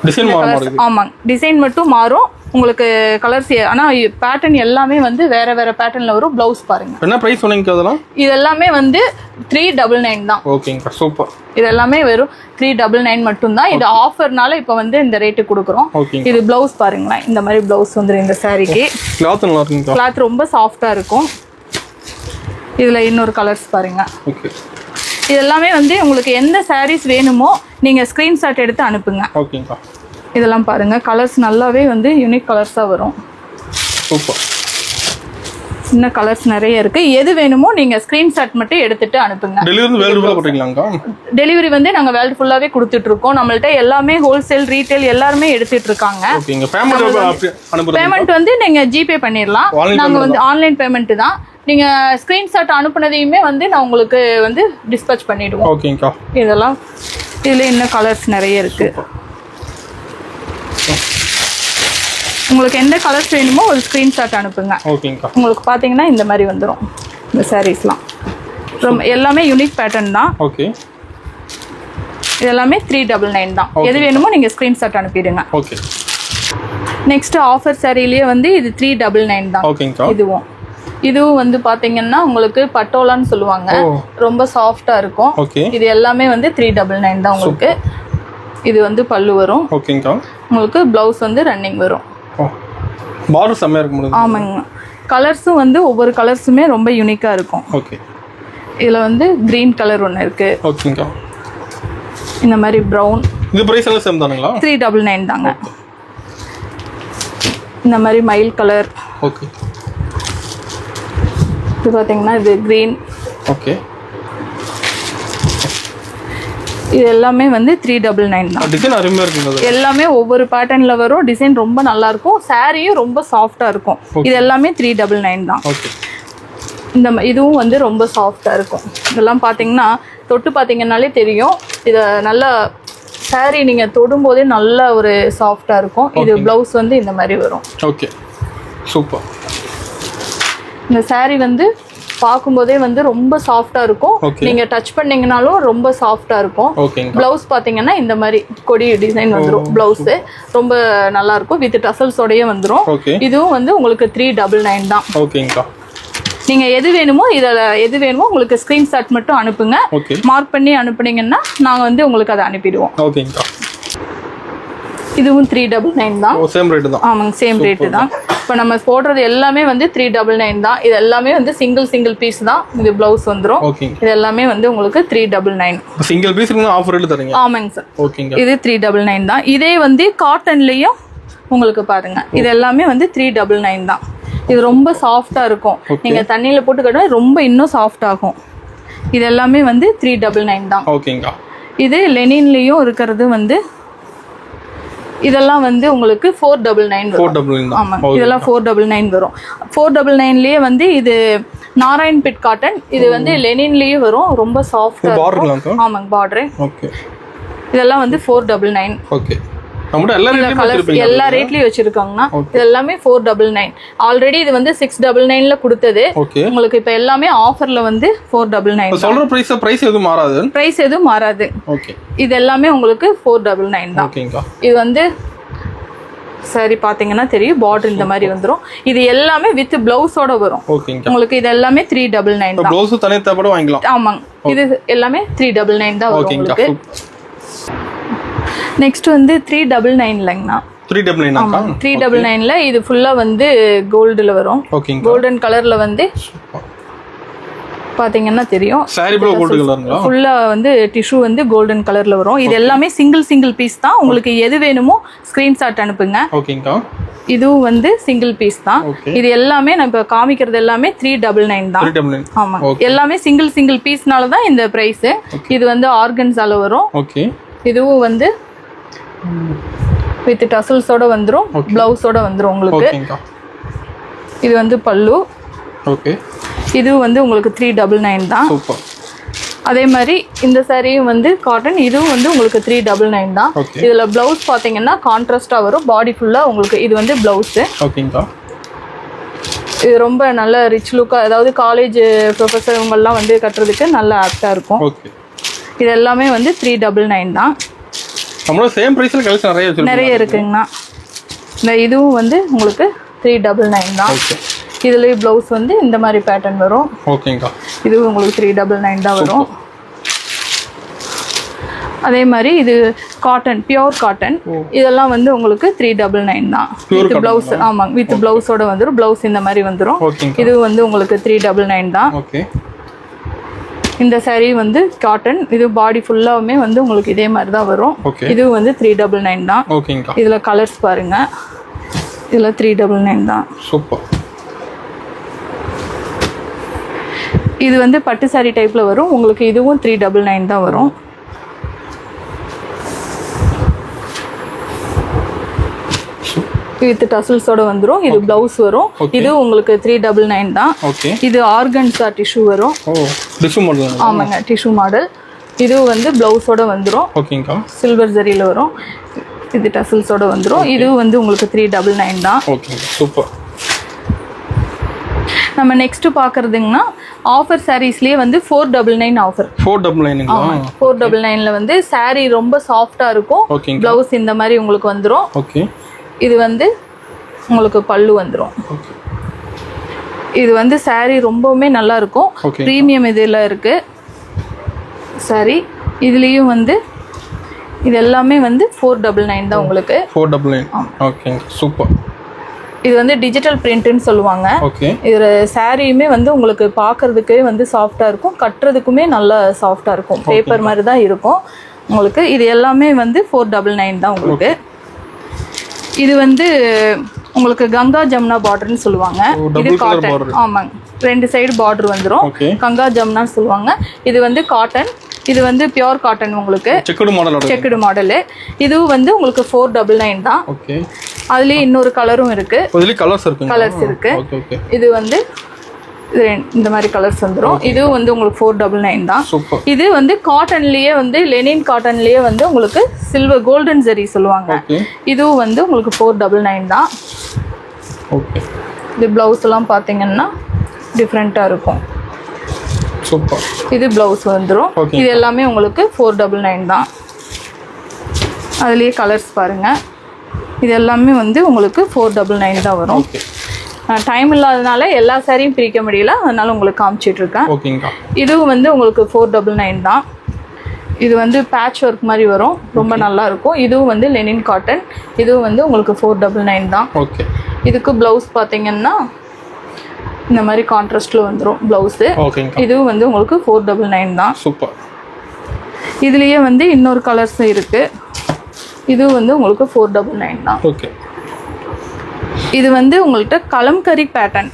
டிசைன் மாறும். ஆமாங்க, டிசைன் மட்டும் மாறும். உங்களுக்கு கலர்ஸ் ஆனா பேட்டர்ன் எல்லாமே வந்து வேற வேற பேட்டர்ன்ல வரும். பிளவுஸ் பாருங்க. என்ன பிரைஸ் சொன்னீங்க அதெல்லாம்? இது எல்லாமே வந்து 399 தான். ஓகேங்க. சூப்பர். இது எல்லாமே வெறும் 399 மட்டும் தான். இது ஆஃபர்னால இப்போ வந்து இந்த ரேட்டு கொடுக்குறோம். இது பிளவுஸ் பாருங்களேன். இந்த மாதிரி பிளவுஸ் வந்துரும் இந்த சாரிக்கு. கிளாத் நல்லா இருக்குங்க. கிளாத் ரொம்ப சாஃப்ட்டா இருக்கும். இதுல இன்னொரு கலர்ஸ் பாருங்க. ஓகே. இது எல்லாமே வந்து உங்களுக்கு எந்த சாரீஸ் வேணுமோ நீங்க ஸ்கிரீன்ஷாட் எடுத்து அனுப்புங்க. ஓகேங்கா. இதெல்லாம் பாருங்க, கலர்ஸ் நல்லாவே வந்து யூனிக் கலர்ஸா வரும். சூப்பர். இன்னும் கலர்ஸ் நிறைய இருக்கு. எது வேணுமோ நீங்க ஸ்கிரீன்ஷாட் மட்டும் எடுத்துட்டு அனுப்புங்க. டெலிவரி வேர்ல்ட் ஃபுல்லா போறீங்களாங்க? டெலிவரி வந்து நாங்க வேர்ல்ட் ஃபுல்லாவே கொடுத்துட்டு இருக்கோம். நம்மள்ட்ட எல்லாமே ஹோல்சேல் ரீட்டைல் எல்லாரும் எடுத்துட்டு இருக்காங்க. ஓகேங்க. பேமெண்ட் வந்து நீங்க ஜிபே பண்ணிரலாம். நாங்க வந்து ஆன்லைன் பேமெண்ட் தான். நீங்க ஸ்கிரீன்ஷாட் அனுப்புனதையுமே வந்து நான் உங்களுக்கு வந்து டிஸ்பேட்ச் பண்ணிடுவோம். ஓகேங்கா. இதெல்லாம் இதுல இன்னும் கலர்ஸ் நிறைய இருக்கு. உங்களுக்கு எந்த கலர்ஸ் வேணுமோ ஒரு ஸ்கிரீன்ஷாட் அனுப்புங்க. ஓகேங்கா. உங்களுக்கு பாத்தீங்கன்னா இந்த மாதிரி வந்துரும் இந்த சாரீஸ்லாம். எல்லாமே யூனிக் பேட்டர்ன் தான். ஓகே. இது எல்லாமே 399 தான். எது வேணுமோ நீங்க ஸ்கிரீன்ஷாட் அனுப்பிடுங்க. ஓகே. நெக்ஸ்ட் ஆஃபர் சாரிலேயே வந்து இது 399 தான். ஓகேங்கா. இதுவும் வந்து பாத்தீங்கன்னா உங்களுக்கு பட்டோலான்னு சொல்லுவாங்க, ரொம்ப சாஃப்டா இருக்கும். இது எல்லாமே வந்து 399 தான் உங்களுக்கு. இது வந்து பல்லு வரும். ஓகேங்கா. உங்களுக்கு பிளவுஸ் வந்து ரன்னிங் வரும். பார்டர் செமையா இருக்கும். ஆமாங்க. கலர்ஸும் வந்து ஒவ்வொரு கலர்ஸுமே ரொம்ப யூனிக்கா இருக்கும். ஓகே. இதுல வந்து கிரீன் கலர் ஒன்று இருக்கு. ஓகேங்கா. இந்த மாதிரி ப்ரௌன். இது பிரைஸ் எல்லாம் சேம் தானுங்களா? 399 தாங்க. இந்த மாதிரி மயில் கலர். ஓகே. இது பாத்தீங்கன்னா இது கிரீன். ஓகே. இது எல்லாமே வந்து 399 தான். டிசைன் அருமையா இருக்குங்க. எல்லாமே ஒவ்வொரு பேட்டர்ன்ல வரும். டிசைன் ரொம்ப நல்லா இருக்கும். சாரியும் ரொம்ப சாஃப்டா இருக்கும். இது எல்லாமே 399 தான். ஓகே. இதுவும் வந்து ரொம்ப சாஃப்டா இருக்கும். இதெல்லாம் பாத்தீங்கன்னா தொட்டு பாத்தீங்கன்னாலே தெரியும். இத நல்லா சாரி நீங்க தொடும்போதே நல்ல ஒரு சாஃப்டா இருக்கும். இது பிளவுஸ் வந்து இந்த மாதிரி வரும். ஓகே. சூப்பர். இந்த சாரி வந்து பார்க்கும்போதே வந்து ரொம்ப சாஃப்டா இருக்கும். நீங்க டச் பண்ணீங்கனாலும் ரொம்ப சாஃப்டா இருக்கும். பிளவுஸ் பாத்தீங்கன்னா இந்த மாதிரி கொடி டிசைன் வந்துரும். பிளவுஸ் ரொம்ப நல்லா இருக்கும். வித் டசல்ஸோடயே வந்துரும். இதுவும் வந்து உங்களுக்கு 399 தான். ஓகேங்கா. நீங்க எது வேணுமோ எது வேணுமோ உங்களுக்கு ஸ்கிரீன்ஷாட் மட்டும் அனுப்புங்க. மார்க் பண்ணி அனுப்புனீங்கன்னா நாங்க வந்து உங்களுக்கு அதை அனுப்பிடுவோம். ஓகேங்கா. இதுவும் 399 தான். சேம் ரேட் தான். ஆமாங்க, சேம் ரேட் தான். இப்போ நம்ம போடுறது எல்லாமே வந்து 399 தான். இது எல்லாமே வந்து சிங்கிள் பீஸ் தான். இது பிளவுஸ் வந்துரும். இது எல்லாமே வந்து உங்களுக்கு 399. சிங்கிள் பீஸ் ஆஃபர் ரேட் தரீங்க? ஆமாங்க சார். ஓகேங்க. இது 399 தான். இதே வந்து காட்டன்லயும் உங்களுக்கு பாருங்க, இது எல்லாமே வந்து 399 தான். இது ரொம்ப சாஃப்டா இருக்கும். நீங்க தண்ணியில போட்டு கட்டினா ரொம்ப இன்னும் சாஃப்ட் ஆகும். இது எல்லாமே வந்து 399 தான். ஓகேங்க. இது லெனின்லயும் இருக்கிறது வந்து இதெல்லாம் வந்து உங்களுக்கு 499 வரும். 499. ஆமா, இதெல்லாம் 499 வரும். 499லயே வந்து இது நாராயண்பேட் காட்டன். இது வந்து லெனின்லயே வரும். ரொம்ப சாஃப்ட்டா இருக்கும். ஆமாங்க, பார்டர். ஓகே. இதெல்லாம் வந்து 499. ஓகே. எல்லா ரேட்லயும் வச்சிருக்காங்கன்னா இது எல்லாமே 499. ஆல்ரெடி இது வந்து 699ல கொடுத்தது. உங்களுக்கு இப்ப எல்லாமே ஆஃபர்ல வந்து 499. சொல்ற பிரைஸ் எதுவும் மாறாது. பிரைஸ் எதுவும் மாறாது. ஓகே. இது எல்லாமே உங்களுக்கு 499 தான். ஓகேங்க. இது வந்து சரி பாத்தீங்கன்னா தெரியும், பார்டர் இந்த மாதிரி வந்துரும். இது எல்லாமே வித் பிளவுஸோட வரும். உங்களுக்கு இது எல்லாமே 399 தான். பிளவுஸ் தனியா தேவைப்பட வாங்கிக்கலாம். ஆமாங்க, இது எல்லாமே 399 தான் வரும் உங்களுக்கு. நெக்ஸ்ட் வந்து 399 இல்லைங்கண்ணா. 399ல இது ஃபுல்லா வந்து கோல்டுல வரும். கோல்டன் கலர்ல வந்து பாத்தீங்கன்னா தெரியும். ஃபுல்லா வந்து டிஷ்யூ வந்து கோல்டன் கலர்ல வரும். இது எல்லாமே சிங்கிள் பீஸ் தான். உங்களுக்கு எது வேணுமோ ஸ்கிரீன்ஷாட் அனுப்புங்க. இதுவும் வந்து சிங்கிள் பீஸ் தான். இது எல்லாமே நான் இப்ப காமிக்கிறது எல்லாமே 399 தான். ஆமா, எல்லாமே சிங்கிள் பீஸ்னால தான் இந்த பிரைஸ். இது வந்து ஆர்கன்ஸால வரும். இதுவும் வந்து வித் டசல்ஸோட வந்துரும். பிளவுஸோட வந்துரும் உங்களுக்கு. இது வந்து பல்லு. ஓகே. இது வந்து உங்களுக்கு 399 தான். சூப்பர். அதே மாதிரி இந்த சாரியும் வந்து காட்டன். இதுவும் வந்து உங்களுக்கு 399 தான். இதுல பிளவுஸ் பாத்தீங்கன்னா கான்ட்ராஸ்டா வரும். பாடி ஃபுல்லா உங்களுக்கு இது வந்து பிளவுஸ். ஓகேங்கா. இது ரொம்ப நல்ல ரிச் லுக்கா, அதாவது காலேஜ் ப்ரொஃபஸர் இவங்கெல்லாம் வந்து கட்டுறதுக்கு நல்ல ஆப்டா இருக்கும். இது எல்லாமே வந்து 399 தான். நம்மளோட சேம் பிரைஸ்ல கலெக்ஷன் நிறைய இருக்குங்கண்ணா. இந்த இதுவும் வந்து உங்களுக்கு 399 தான். இதுலயே பிளவுஸ் வந்து இந்த மாதிரி பேட்டர்ன் வரும். ஓகேங்கா. இதுவும் உங்களுக்கு 399 தான் வரும். அதே மாதிரி இது காட்டன், பியூர் காட்டன். இதெல்லாம் வந்து உங்களுக்கு 399 தான். With blouse. ஆமாங்க, வித் பிளவுஸோட வந்துரும். பிளவுஸ் இந்த மாதிரி வந்துரும். இது வந்து உங்களுக்கு 399 தான். ஓகே. இந்த சாரி வந்து காட்டன். இது பாடி ஃபுல்லாவுமே வந்து உங்களுக்கு இதே மாதிரி தான் வரும். இது வந்து 399 தான். ஓகேங்கா. இதுல கலர்ஸ் பாருங்க. இதுல 399 தான். சூப்பர். இது வந்து பட்டு சாரி டைப்ல வரும். உங்களுக்கு இதுவும் 399 தான் வரும். வித் டசல்ஸோட வந்துரும். இது பிளவுஸ் வரும். இது உங்களுக்கு 399 தான். இது ஆர்கன்ஸா டிஷ்யூ வரும். Tissue model. ஆமாங்க, டிஷ்யூ மாடல். இது வந்து பிளவுஸோட வந்துரும். ஓகேங்கா. சில்வர் ஜரியில வரும். இது டசல்ஸோட வந்துரும். இது வந்து உங்களுக்கு 399 தான். Okay, super. நம்ம நெக்ஸ்ட் பாக்குறதுங்கன்னா ஆஃபர் சாரீஸ்லயே வந்து 499 ஆஃபர். 499ல வந்து சாரி ரொம்ப சாஃப்டா இருக்கும். பிளவுஸ் இந்த மாதிரி உங்களுக்கு வந்துரும். ஓகே. இது வந்து உங்களுக்கு பல்லு வந்துரும். இது வந்து saree ரொம்பவுமே நல்லா இருக்கும். ப்ரீமியம் இதில் இருக்கு saree. இதுலேயும் வந்து இது எல்லாமே வந்து 499 தான் உங்களுக்கு. 499. Okay super. இது வந்து டிஜிட்டல் பிரிண்ட்னு சொல்லுவாங்க. ஓகே. இது சாரியுமே வந்து உங்களுக்கு பார்க்கறதுக்கே வந்து சாஃப்டாக இருக்கும், கட்டுறதுக்குமே நல்லா சாஃப்டாக இருக்கும், பேப்பர் மாதிரி தான் இருக்கும் உங்களுக்கு. இது எல்லாமே வந்து 499 தான் உங்களுக்கு. இது வந்து உங்களுக்கு கங்கா ஜமுனா பார்டர்னு சொல்லுவாங்க. இது காட்டன். ஆமாங்க, 2 சைடு பார்டர் வந்துடும். கங்கா ஜமுனான்னு சொல்லுவாங்க. இது வந்து காட்டன். இது வந்து பியூர் காட்டன் உங்களுக்கு. Checked model. இதுவும் வந்து உங்களுக்கு 499 தான். ஓகே. அதுலயே இன்னொரு கலரும் இருக்கு. கலர்ஸ் இருக்கு. இது வந்து இந்த மாதிரி கலர்ஸ் வந்துடும். இதுவும் வந்து உங்களுக்கு 499 தான். இது வந்து காட்டன்லயே வந்து லெனின் காட்டன்லயே வந்து உங்களுக்கு சில்வர் கோல்டன் ஜெரி சொல்லுவாங்க. இதுவும் வந்து உங்களுக்கு 499 தான். ஓகே. இது பிளவுஸ் எல்லாம் பாத்தீங்கன்னா டிஃப்ரெண்டா இருக்கும். சூப்பர். இது பிளவுஸ் வந்துடும். இது எல்லாமே உங்களுக்கு 499 தான். அதுலயே கலர்ஸ் பாருங்க. இது எல்லாமே வந்து உங்களுக்கு 499 தான் வரும். டைம் இல்லாதனால எல்லா சாரியும் பிரிக்க முடியல, அதனால உங்களுக்கு காமிச்சிட்டு இருக்கேன். இதுவும் வந்து உங்களுக்கு 499 தான். இது வந்து பேட்ச் ஒர்க் மாதிரி வரும், ரொம்ப நல்லா இருக்கும். இதுவும் வந்து லெனின் காட்டன். இதுவும் வந்து உங்களுக்கு 499 தான். இதுக்கு பிளவுஸ் பார்த்தீங்கன்னா இந்த மாதிரி கான்ட்ராஸ்ட்ல வந்துடும் பிளவுஸ். இதுவும் வந்து உங்களுக்கு 499 தான். சூப்பர். இதுலயே வந்து இன்னொரு கலர்ஸ் இருக்கு. இது வந்து உங்களுக்கு 499 தான். ஓகே. இது வந்து உங்கள்ட்ட கலம்கரி பேட்டர்ன்.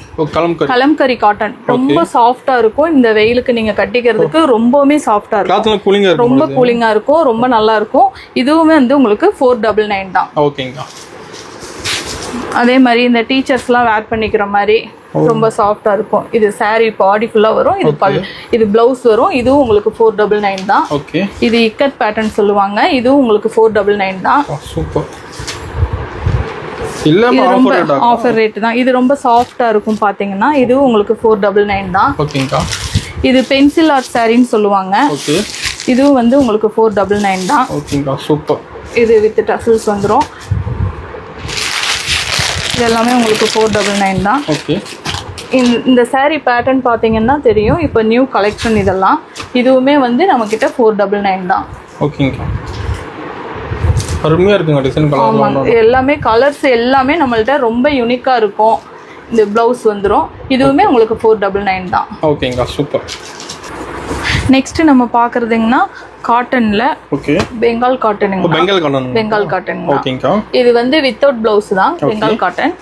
கலம்கரி காட்டன் ரொம்ப சாஃப்டா இருக்கும். இந்த வெயிலுக்கு நீங்க கட்டிக்கிறதுக்கு ரொம்பவே சாஃப்டா இருக்கும், ரொம்ப கூலிங்கா இருக்கும், ரொம்ப நல்லா இருக்கும். இதுவுமே வந்து உங்களுக்கு 499 தான். ஓகேங்க. அதே மாதிரி இந்த டீச்சர்ஸ்லாம் வேர் பண்ணிக்கிற மாதிரி ரொம்ப சாஃப்டா இருக்கும். இது saree பாடி ஃபுல்லா வரும். இது பிளவுஸ் வரும். இதுவும் உங்களுக்கு 499 தான். இது இக்கட் பேட்டர்ன் சொல்லுவாங்க. இதுவும் உங்களுக்கு 499 தான். சூப்பர். ஆஃபர் ரேட் தான். இது ரொம்ப சாஃப்டா இருக்கும் பாத்தீங்கன்னா. இதுவும் உங்களுக்கு 499 தான். இது பென்சில் ஆர்ட் சாரின்னு சொல்லுவாங்க. இதுவும் வந்து உங்களுக்கு 499 தான். சூப்பர். இது வித் டசல்ஸ் வந்துடும். இது எல்லாமே உங்களுக்கு 499 தான். இந்த saree பேட்டர்ன் பார்த்தீங்கன்னா தெரியும். இப்போ நியூ கலெக்ஷன் இதெல்லாம். இதுவுமே வந்து நம்மக்கிட்ட 499 தான். ஓகேங்க. அருமையாக இருக்குங்க டிசைன் கலர். எல்லாமே கலர்ஸ் எல்லாமே நம்மள்ட்ட ரொம்ப யூனிக்காக இருக்கும். இந்த ப்ளவுஸ் வந்துடும். இதுவுமே உங்களுக்கு 499 தான். ஓகேங்க சூப்பர். நெக்ஸ்ட் நம்ம பார்க்குறதுங்கன்னா காட்டன்ல பெங்கால் காட்டன். பெங்கால் காட்டன். இது வந்து வித்தவுட் பிளவுஸ் தான் பெங்கால் காட்டன்.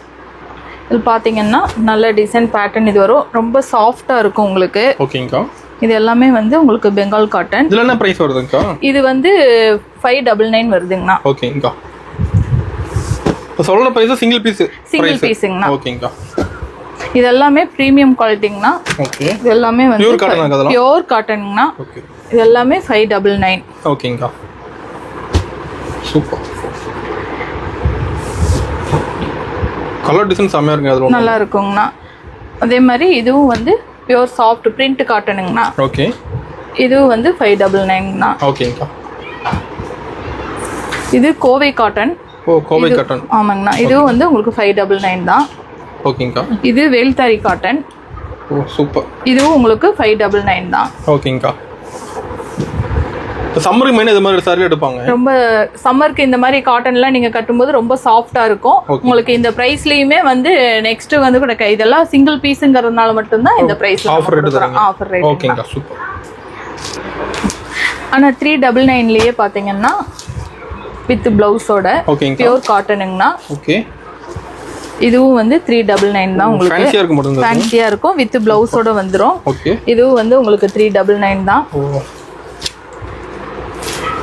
இது பார்த்தீங்கன்னா நல்ல டிசைன் பேட்டர்ன் இது வரும். ரொம்ப சாஃப்டா இருக்கும் உங்களுக்கு. இது எல்லாமே வந்து உங்களுக்கு பெங்கால் காட்டன். இதுல என்ன பிரைஸ் வருதுங்கா? இது வந்து 599 வருதுங்கண்ணா. ஓகேங்கா. இப்போ சொல்ற பிரைஸ் சிங்கிள் பீஸ்ங்கண்ணா. ஓகேங்கா. இது எல்லாமே பிரீமியம் குவாலிட்டிங்கண்ணா. ஓகே. இது எல்லாமே வந்து பியூர் காட்டன்ங்கண்ணா. ஓகே. இது எல்லாமே 599. ஓகேங்கா. சூப்பர். கலர் டிசைன் செமையா இருக்குங்க. அது நல்லா இருக்குங்கண்ணா. அதே மாதிரி இதுவும் வந்து பியூர் சாஃப்ட் பிரிண்ட் காட்டனுங்கண்ணா. ஓகே. இதுவும் வந்து 599ங்கண்ணா. ஓகேங்கா. இது கோவை காட்டன். கோவை காட்டன். ஆமாங்கண்ணா. இதுவும் வந்து உங்களுக்கு 599 தான். ஓகேங்கா. இது வேல்தாரி காட்டன். சூப்பர். இதுவும் உங்களுக்கு 599 தான். ஓகேங்கா. சம்மருக்கு மெயினா இந்த மாதிரி சாரி எடுப்பாங்க. ரொம்ப சம்மருக்கு இந்த மாதிரி காட்டன்லாம் நீங்க கட்டும்போது ரொம்ப சாஃப்டா இருக்கும். உங்களுக்கு இந்த பிரைஸ்லயுமே வந்து நெக்ஸ்ட் வந்து கூட இதெல்லாம் சிங்கிள் பீஸ்ங்கறதுனால மட்டும் தான் இந்த பிரைஸ் ஆஃபர் ரேட் தராங்க. Offer rate. ஓகேங்கா சூப்பர். ஆனா 399லயே பாத்தீங்கன்னா வித் பிளவுஸோட பியூர் காட்டனுங்கனா. ஓகே. இதுவும் வந்து 399 தான் உங்களுக்கு. ஃபேன்சியா இருக்கும் மட்டும். ஃபேன்சியா இருக்கும் வித் பிளவுஸோட வந்துரும். ஓகே. இதுவும் வந்து உங்களுக்கு 399 தான்.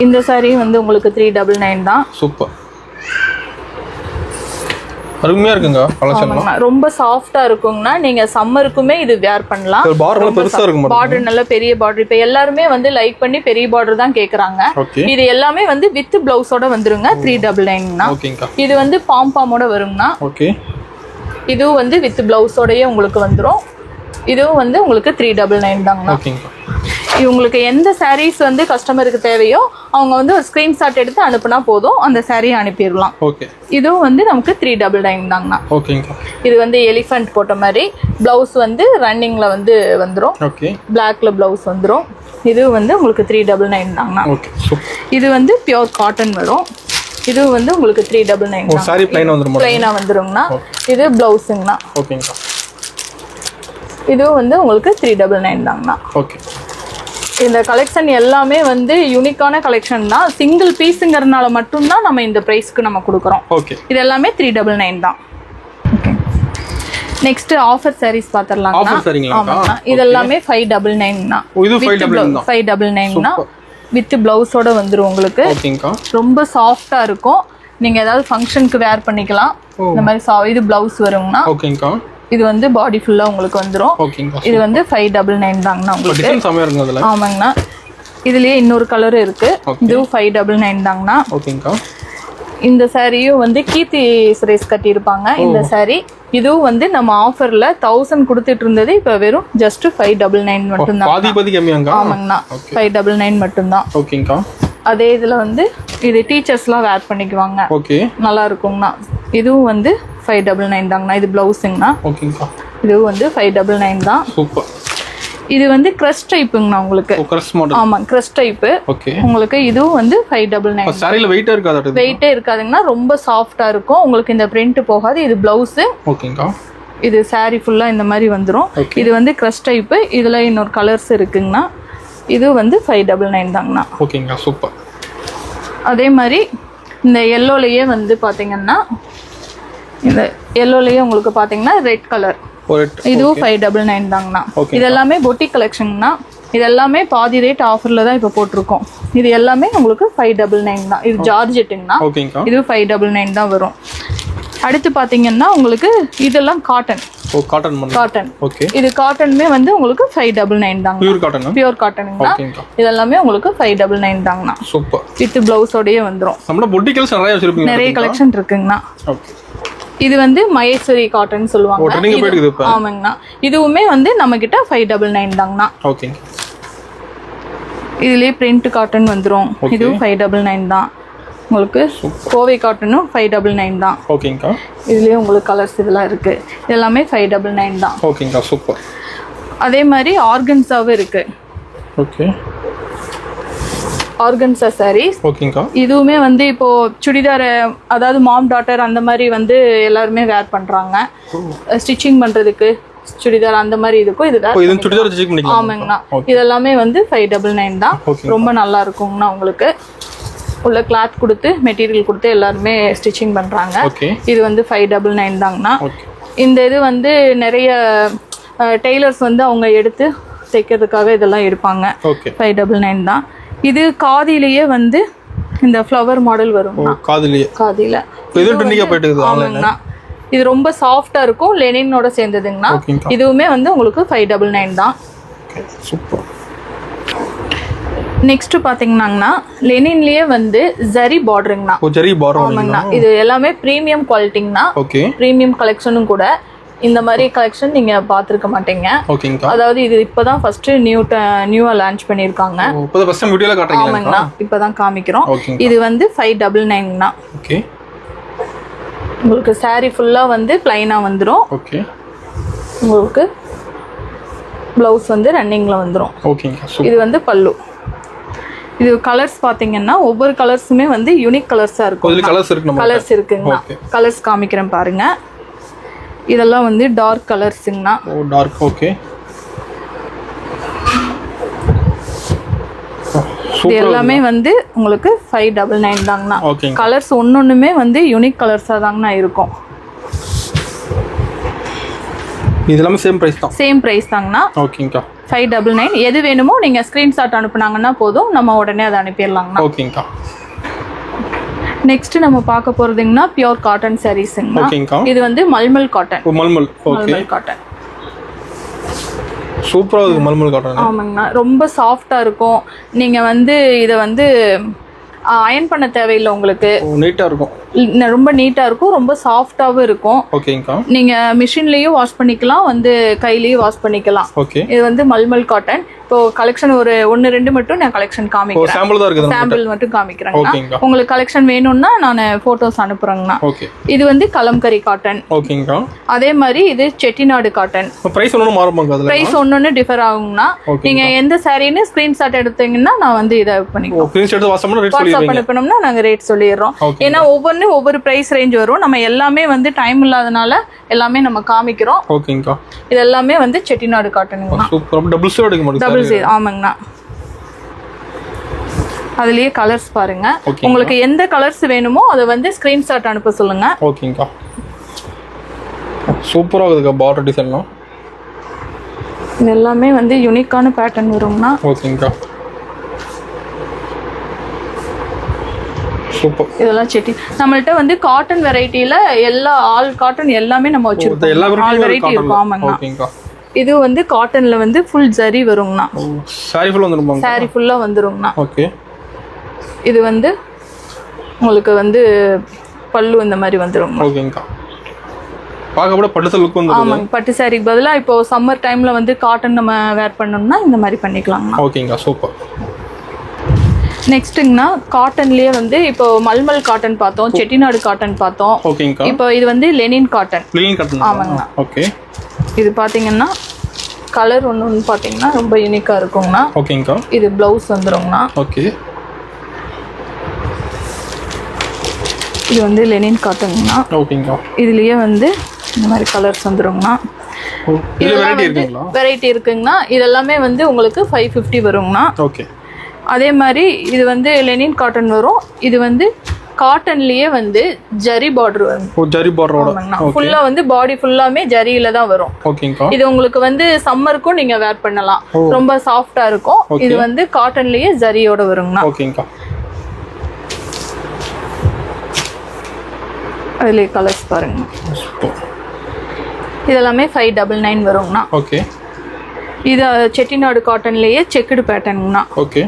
இந்த சாரி வந்து உங்களுக்கு 399 தான். சூப்பர். அருமையா இருக்குங்க கலெக்ஷன். ரொம்ப சாஃப்ட்டா இருக்குங்கனா நீங்க சம்மருக்குமே இது வேர் பண்ணலாம். பார்டர் பெருசா இருக்கும். பார்டர் நல்ல பெரிய பார்டர். இப்போ எல்லாரும் வந்து லைக் பண்ணி பெரிய பார்டர் தான் கேக்குறாங்க. இது எல்லாமே வந்து வித் பிளவுஸோட வந்துருங்க 399னா. ஓகேங்க. இது வந்து பாம்போட வரும்னா. ஓகே. இது வந்து வித் பிளவுஸோடயே உங்களுக்கு வந்துரும். இதுவும் வந்து உங்களுக்கு 399 தாங்கண்ணா. ஓகேங்க. உங்களுக்கு எந்த sarees வந்து கஸ்டமருக்கு தேவையோ அவங்க வந்து ஒரு ஸ்கிரீன்ஷாட் எடுத்து அனுப்புனா போதும் அந்த saree அனுப்பிடலாம். ஓகே. இதுவும் வந்து நமக்கு 399 தாங்கண்ணா. ஓகேங்க. இது வந்து எலிஃபண்ட் போட்ட மாதிரி ப்ளவுஸ் வந்து ரன்னிங்ல வந்து வந்துரும். ஓகே. பிளாக்ல ப்ளவுஸ் வந்துரும். இது வந்து உங்களுக்கு 399 தாங்கண்ணா. Okay super. இது வந்து பியூர் காட்டன் வரும். இது வந்து உங்களுக்கு 399 தான். சாரி ப்ளைனா வந்துரும். ப்ளைனா வந்துருங்கண்ணா. இது ப்ளவுஸ்ங்கண்ணா. ஓகேங்க. இது வந்து உங்களுக்கு 399 தாங்கண்ணா. ஓகே. இந்த கலெக்ஷன் எல்லாமே வந்து யூனிக்கான கலெக்ஷன் தான். சிங்கிள் பீஸுங்கிறதுனால மட்டும்தான் நம்ம இந்த ப்ரைஸ்க்கு நம்ம கொடுக்குறோம். ஓகே. இது எல்லாமே 399 தான். ஓகே. நெக்ஸ்ட் ஆஃபர் சாரீஸ் பாத்திரலாம். ஆஃபர் சரிங்களா? இது எல்லாமே 599 தான். இது 599 தான். 599 தான். வித் பிளவுஸோட வந்துரும் உங்களுக்கு. ஓகேங்கா. ரொம்ப சாஃப்ட்டா இருக்கும். நீங்க ஏதாவது ஃபங்க்ஷனுக்கு வேர் பண்ணிக்கலாம். இந்த மாதிரி இது பிளவுஸ் வரும்னா. ஓகேங்கா. இது வந்து பாடி ஃபுல்லா உங்களுக்கு வந்துரும். ஓகேங்கா. இது வந்து 599 தாங்கண்ணா உங்களுக்கு. டிசைன் செமையா இருக்குங்க அதுல. ஆமாங்கண்ணா. இதுலயே இன்னொரு கலர் இருக்கு. இது 599 தாங்கண்ணா. ஓகேங்கா. இந்த சாரியும் வந்து கீர்த்தி சுரேஷ் கட்டியிருப்பாங்க இந்த சாரி. இதுவும் வந்து நம்ம ஆஃபர்ல 1000 கொடுத்துட்டு இருந்தது இப்ப வெறும் ஜஸ்ட் 599 மட்டும் தான். பாதி கம்மியாங்க. ஆமாங்கண்ணா. 599 மட்டும் தான். ஓகேங்கா. அதே இதுல வந்து இது டீச்சர்ஸ்லாம் வேர் பண்ணிக்குவாங்க. ஓகே. நல்லா இருக்குங்கண்ணா. இதுவும் வந்து 599 தாங்கண்ணா. இது பிளவுஸுங்கண்ணா. ஓகேங்கா. இதுவும் வந்து 599 தான். சூப்பர். இது வந்து கிரஷ் டைப்புங்கண்ணா உங்களுக்கு. Crush model. ஆமா கிரஷ் டைப். ஓகே. உங்களுக்கு இதுவும் வந்து 599. சாரில வெயிட்டா இருக்காது. வெயிட்டே இருக்காதுங்கண்ணா. ரொம்ப சாஃப்ட்டா இருக்கும். உங்களுக்கு இந்த பிரிண்ட் போகாது. இது பிளவுஸ். ஓகேங்கா. இது saree ஃபுல்லா இந்த மாதிரி வந்துரும். இது வந்து கிரஷ் டைப். இதுல இன்னொரு கலர்ஸ் இருக்குங்கண்ணா. இது வந்து 599 தாங்கண்ணா. ஓகேங்கா சூப்பர். அதே மாதிரி இந்த எல்லோலயே வந்து பாத்தீங்கன்னா இந்த எல்லோலயே உங்களுக்கு பாத்தீங்கன்னா ரெட் கலர். இதுவும் 599 தாங்கண்ணா. இது எல்லாமே பொட்டிக் கலெக்ஷன்னா. இது எல்லாமே பாதி ரேட் ஆஃபர்ல தான் இப்போ போட்டிருக்கோம். இது எல்லாமே உங்களுக்கு 599 தான். இது ஜார்ஜெட்டுங்கண்ணா. இது 599 தான் வரும். அடுத்து பாத்தீங்கன்னா உங்களுக்கு இதெல்லாம் காட்டன். காட்டன். ஓகே. இது காட்டனுமே வந்து உங்களுக்கு 599 தாங்க. Pure cotton. பியூர் காட்டனுங்கண்ணா. இது எல்லாமே உங்களுக்கு 599 தாங்கண்ணா. சூப்பர். வித் பிளவுஸோடயே வந்துரும். நம்ம பொட்டிக்ஸ் நிறைய வச்சிருப்பீங்க. நிறைய கலெக்ஷன் இருக்குங்கண்ணா. ஓகே. இது வந்து மகேஸ்வரி காட்டன் சொல்லுவாங்க. ஆமாங்கண்ணா. இதுவுமே வந்து நம்ம கிட்ட 599 தாங்கண்ணா. ஓகேங்க. இதுலயே பிரிண்ட் காட்டன் வந்துரும். இதுவும் 599 தான். உங்களுக்கு கோவை காட்டனும் 599 தான். ஓகேங்கா. இதுலயே உங்களுக்கு கலர்ஸ் இதெல்லாம் இருக்கு. இது எல்லாமே 599 தான். ஓகேங்கா சூப்பர். அதே மாதிரி ஆர்கன்ஸாவும் இருக்கு. ஓகே. ஆர்கன்ஸா சாரீஸ். ஓகேங்கா. இதுவுமே வந்து இப்போ சுடிதார் அதாவது மாம் டாட்டர் அந்த மாதிரி வந்து எல்லாருமே வேர் பண்றாங்க. ஸ்டிச்சிங் பண்றதுக்கு சுடிதார் அந்த மாதிரி இதுக்கும் இது சுடிதார் ஸ்டிச் பண்ணிக்கலாம். ஆமாங்கண்ணா. இதெல்லாமே வந்து 599 தான். ரொம்ப நல்லா இருக்குங்கண்ணா. உங்களுக்கு உள்ள கிளாத் கொடுத்து மெட்டீரியல் கொடுத்து எல்லாருமே ஸ்டிச்சிங் பண்றாங்க. இது வந்து 599 தாங்கண்ணா. இந்த இது வந்து நிறைய டெய்லர்ஸ் வந்து அவங்க எடுத்து தைக்கிறதுக்காக இதெல்லாம் எடுப்பாங்க. 599 தான். இது காதிலேயே வந்து இந்த ஃப்ளவர் மாடல் வரும். காதில ஆமாங்கண்ணா. இது ரொம்ப சாஃப்டா இருக்கும். லெனினோட சேர்ந்ததுங்கண்ணா. இதுவுமே வந்து உங்களுக்கு 599 தான். சூப்பர். நெக்ஸ்ட் பாத்தீங்கன்னாங்கண்ணா லெனின்லயே வந்து ஜரி பார்டருங்கண்ணா. ஆமாங்கண்ணா. இது எல்லாமே பிரீமியம் குவாலிட்டிங்கண்ணா. பிரீமியம் கலெக்ஷனும் கூட. இந்த மாதிரி கலெக்ஷன் நீங்க பாத்துருக்க மாட்டீங்க. அதாவது இது இப்பதான் ஃபர்ஸ்ட் நியூவா லான்ச் பண்ணிருக்காங்க. ஆமாங்கண்ணா. இப்பதான் காமிக்கிறோம். இது வந்து 599ங்கண்ணா. உங்களுக்கு saree ஃபுல்லா வந்து பிளைனா வந்துரும். உங்களுக்கு பிளவுஸ் வந்து ரன்னிங்ல வந்துரும். இது வந்து பல்லு. இது கலர்ஸ் பாத்தீங்கன்னா ஒவ்வொரு கலர்ஸுமே வந்து யூனிக் கலர்ஸா இருக்கும். கலர்ஸ் இருக்குங்கண்ணா. கலர்ஸ் காமிக்கிறேன் பாருங்க. இதெல்லாம் வந்து டார்க் கலர்ஸ்ங்கண்ணா. டார்க். ஓகே. இது எல்லாமே வந்து உங்களுக்கு 599 தாங்கண்ணா. கலர்ஸ் ஒன்னொன்னுமே வந்து யூனிக் கலர்ஸா தாங்கண்ணா இருக்கும். இதெல்லாம் சேம் பிரைஸ் தான். சேம் பிரைஸ் தாங்கண்ணா. ஓகேங்கா. 599. எது வேணுமோ நீங்க ஸ்கிரீன்ஷாட் அனுப்புனாங்கன்னா போதும். நம்ம உடனே அதை அனுப்பிடலாங்கண்ணா. ஓகேங்கா. நெக்ஸ்ட் நம்ம பார்க்க போறதுங்கன்னா பியூர் காட்டன் சாரீஸ்ங்கண்ணா. இது வந்து mulmul cotton. Mulmul. Okay. Mulmul cotton. சூப்பரா இருக்கு மல்மல் காட்டன். ஆமாங்கண்ணா. ரொம்ப சாஃப்ட்டா இருக்கும். நீங்க வந்து இத வந்து அயர்ன் பண்ண தேவையில்லை உங்களுக்கு. நீட்டா இருக்கும். ரொம்ப நீட்டா இருக்கும், ரொம்ப சாஃப்டாவும் இருக்கும். ஓகேங்கா. நீங்க மிஷின்லயும் வாஷ் பண்ணிக்கலாம், வந்து கையிலயும் வாஷ் பண்ணிக்கலாம். ஓகே. இது வந்து மல்மல் காட்டன். இப்போ கலெக்ஷன் ஒரு 1-2 மட்டும் நான் கலெக்ஷன் காமிக்கிறேன். சாம்பிள் தான் இருக்குது. சாம்பிள் மட்டும் காமிக்கிறேங்க. உங்களுக்கு கலெக்ஷன் வேணும்னா நான் போட்டோஸ் அனுப்புறேங்கண்ணா. ஓகே. இது வந்து கலம்கரி காட்டன். ஓகேங்கா. அதே மாதிரி இது செட்டிநாடு காட்டன். பிரைஸ் ஒன்னு மாறுமாங்க? அதுல பிரைஸ் ஒன்னொன்னு டிஃபர் ஆகும்னா நீங்க எந்த சாரீன்னு ஸ்கிரீன்ஷாட் எடுத்தீங்கன்னா நான் வந்து இதை பண்ணிக்குவோம். ஸ்கிரீன்ஷாட் வாட்ஸ்அப்ல ரேட் சொல்லிடுவீங்க. வாட்ஸ்அப் அனுப்புனோம்னா நாங்க ரேட் சொல்லிடுறோம். ஏன்னா ஒவ்வொரு பிரைஸ் ரேஞ்ச் வரும். நம்ம எல்லாமே வந்து டைம் இல்லாதனால எல்லாமே நம்ம காமிக்கிறோம். ஓகேங்கா. இது எல்லாமே வந்து செட்டிநாடு காட்டனுங்கண்ணா. சூப்பர். டபுள் ஷேட் எடுக்க மாட்டீங்க? டபுள் ஷேட் ஆமாங்கண்ணா. அதுலயே கலர்ஸ் பாருங்க. உங்களுக்கு எந்த கலர்ஸ் வேணுமோ அதை வந்து ஸ்கிரீன்ஷாட் அனுப்ப சொல்லுங்க. ஓகேங்கா. சூப்பரா இருக்குங்க பார்டர் டிசைன்லாம். இது எல்லாமே வந்து யூனிக்கான பேட்டர்ன் வரும்னா. ஓகேங்கா. சூப்பர். இதெல்லாம் செட்டி. நம்மள்ட்ட வந்து காட்டன் வெரைட்டில எல்லா ஆல் காட்டன் எல்லாமே நம்ம வச்சிருக்கோம். எல்லா ஆல் வெரைட்டி இருக்கும். ஆமாங்க. ஓகேங்கா. இது வந்து காட்டன்ல வந்து ஃபுல் ஜரி வரும்னா. சாரி ஃபுல்லா வந்துருமா? சாரி ஃபுல்லா வந்துரும்னா. ஓகே. இது வந்து உங்களுக்கு வந்து பல்லு இந்த மாதிரி வந்துரும். ஓகேங்கா. பாக்க கூட பட்டு லுக் வந்துரும். ஆமாங்க. பட்டு சாரிக்கு பதிலா இப்போ சம்மர் டைம்ல வந்து காட்டன் நம்ம வேர் பண்ணோம்னா இந்த மாதிரி பண்ணிக்கலாம். ஓகேங்கா. சூப்பர். நெக்ஸ்ட்ங்கனா காட்டன்லயே வந்து இப்போ மல்மல் காட்டன் பார்த்தோம், செட்டிநாடு காட்டன் பார்த்தோம். ஓகேங்கா. இப்போ இது வந்து லெனின் காட்டன். Lenin cotton. ஆமாங்க. ஓகே. இது பாத்தீங்கன்னா கலர் ஒன்னு பாத்தீங்கன்னா ரொம்ப யூனிக்கா இருக்கும்னா. ஓகேங்கா. இது ப்ளவுஸ் வந்துரும்னா. ஓகே. இது வந்து லெனின் காட்டன்னா. ஓகேங்கா. இதுலயே வந்து இந்த மாதிரி கலர்ஸ் வந்துரும்னா. இதுல வெரைட்டி இருக்குங்களா? வெரைட்டி இருக்குங்கனா. இதெல்லாமே வந்து உங்களுக்கு 550 வரும்னா. ஓகே. அதே மாதிரி இது வந்து லெனின் காட்டன் வரும். இது வந்து காட்டன்லயே வந்து ஜரி பார்டர் வரும். ஜரி பார்டரோட. ஃபுல்லா வந்து பாடி ஃபுல்லாமே ஜரியில தான் வரும். ஓகேங்கா. இது உங்களுக்கு வந்து சம்மருக்கும் நீங்க வேர் பண்ணலாம். ரொம்ப சாஃப்ட்டா இருக்கும். இது வந்து காட்டன்லயே ஜரியோட வரும்னா. ஓகேங்கா. அதுல கலர்ஸ் பாருங்க. இதெல்லாமே 599 வரும்னா. ஓகே. இது செட்டிநாடு காட்டன்லயே செக்குடு பேட்டர்ன்னா. ஓகே.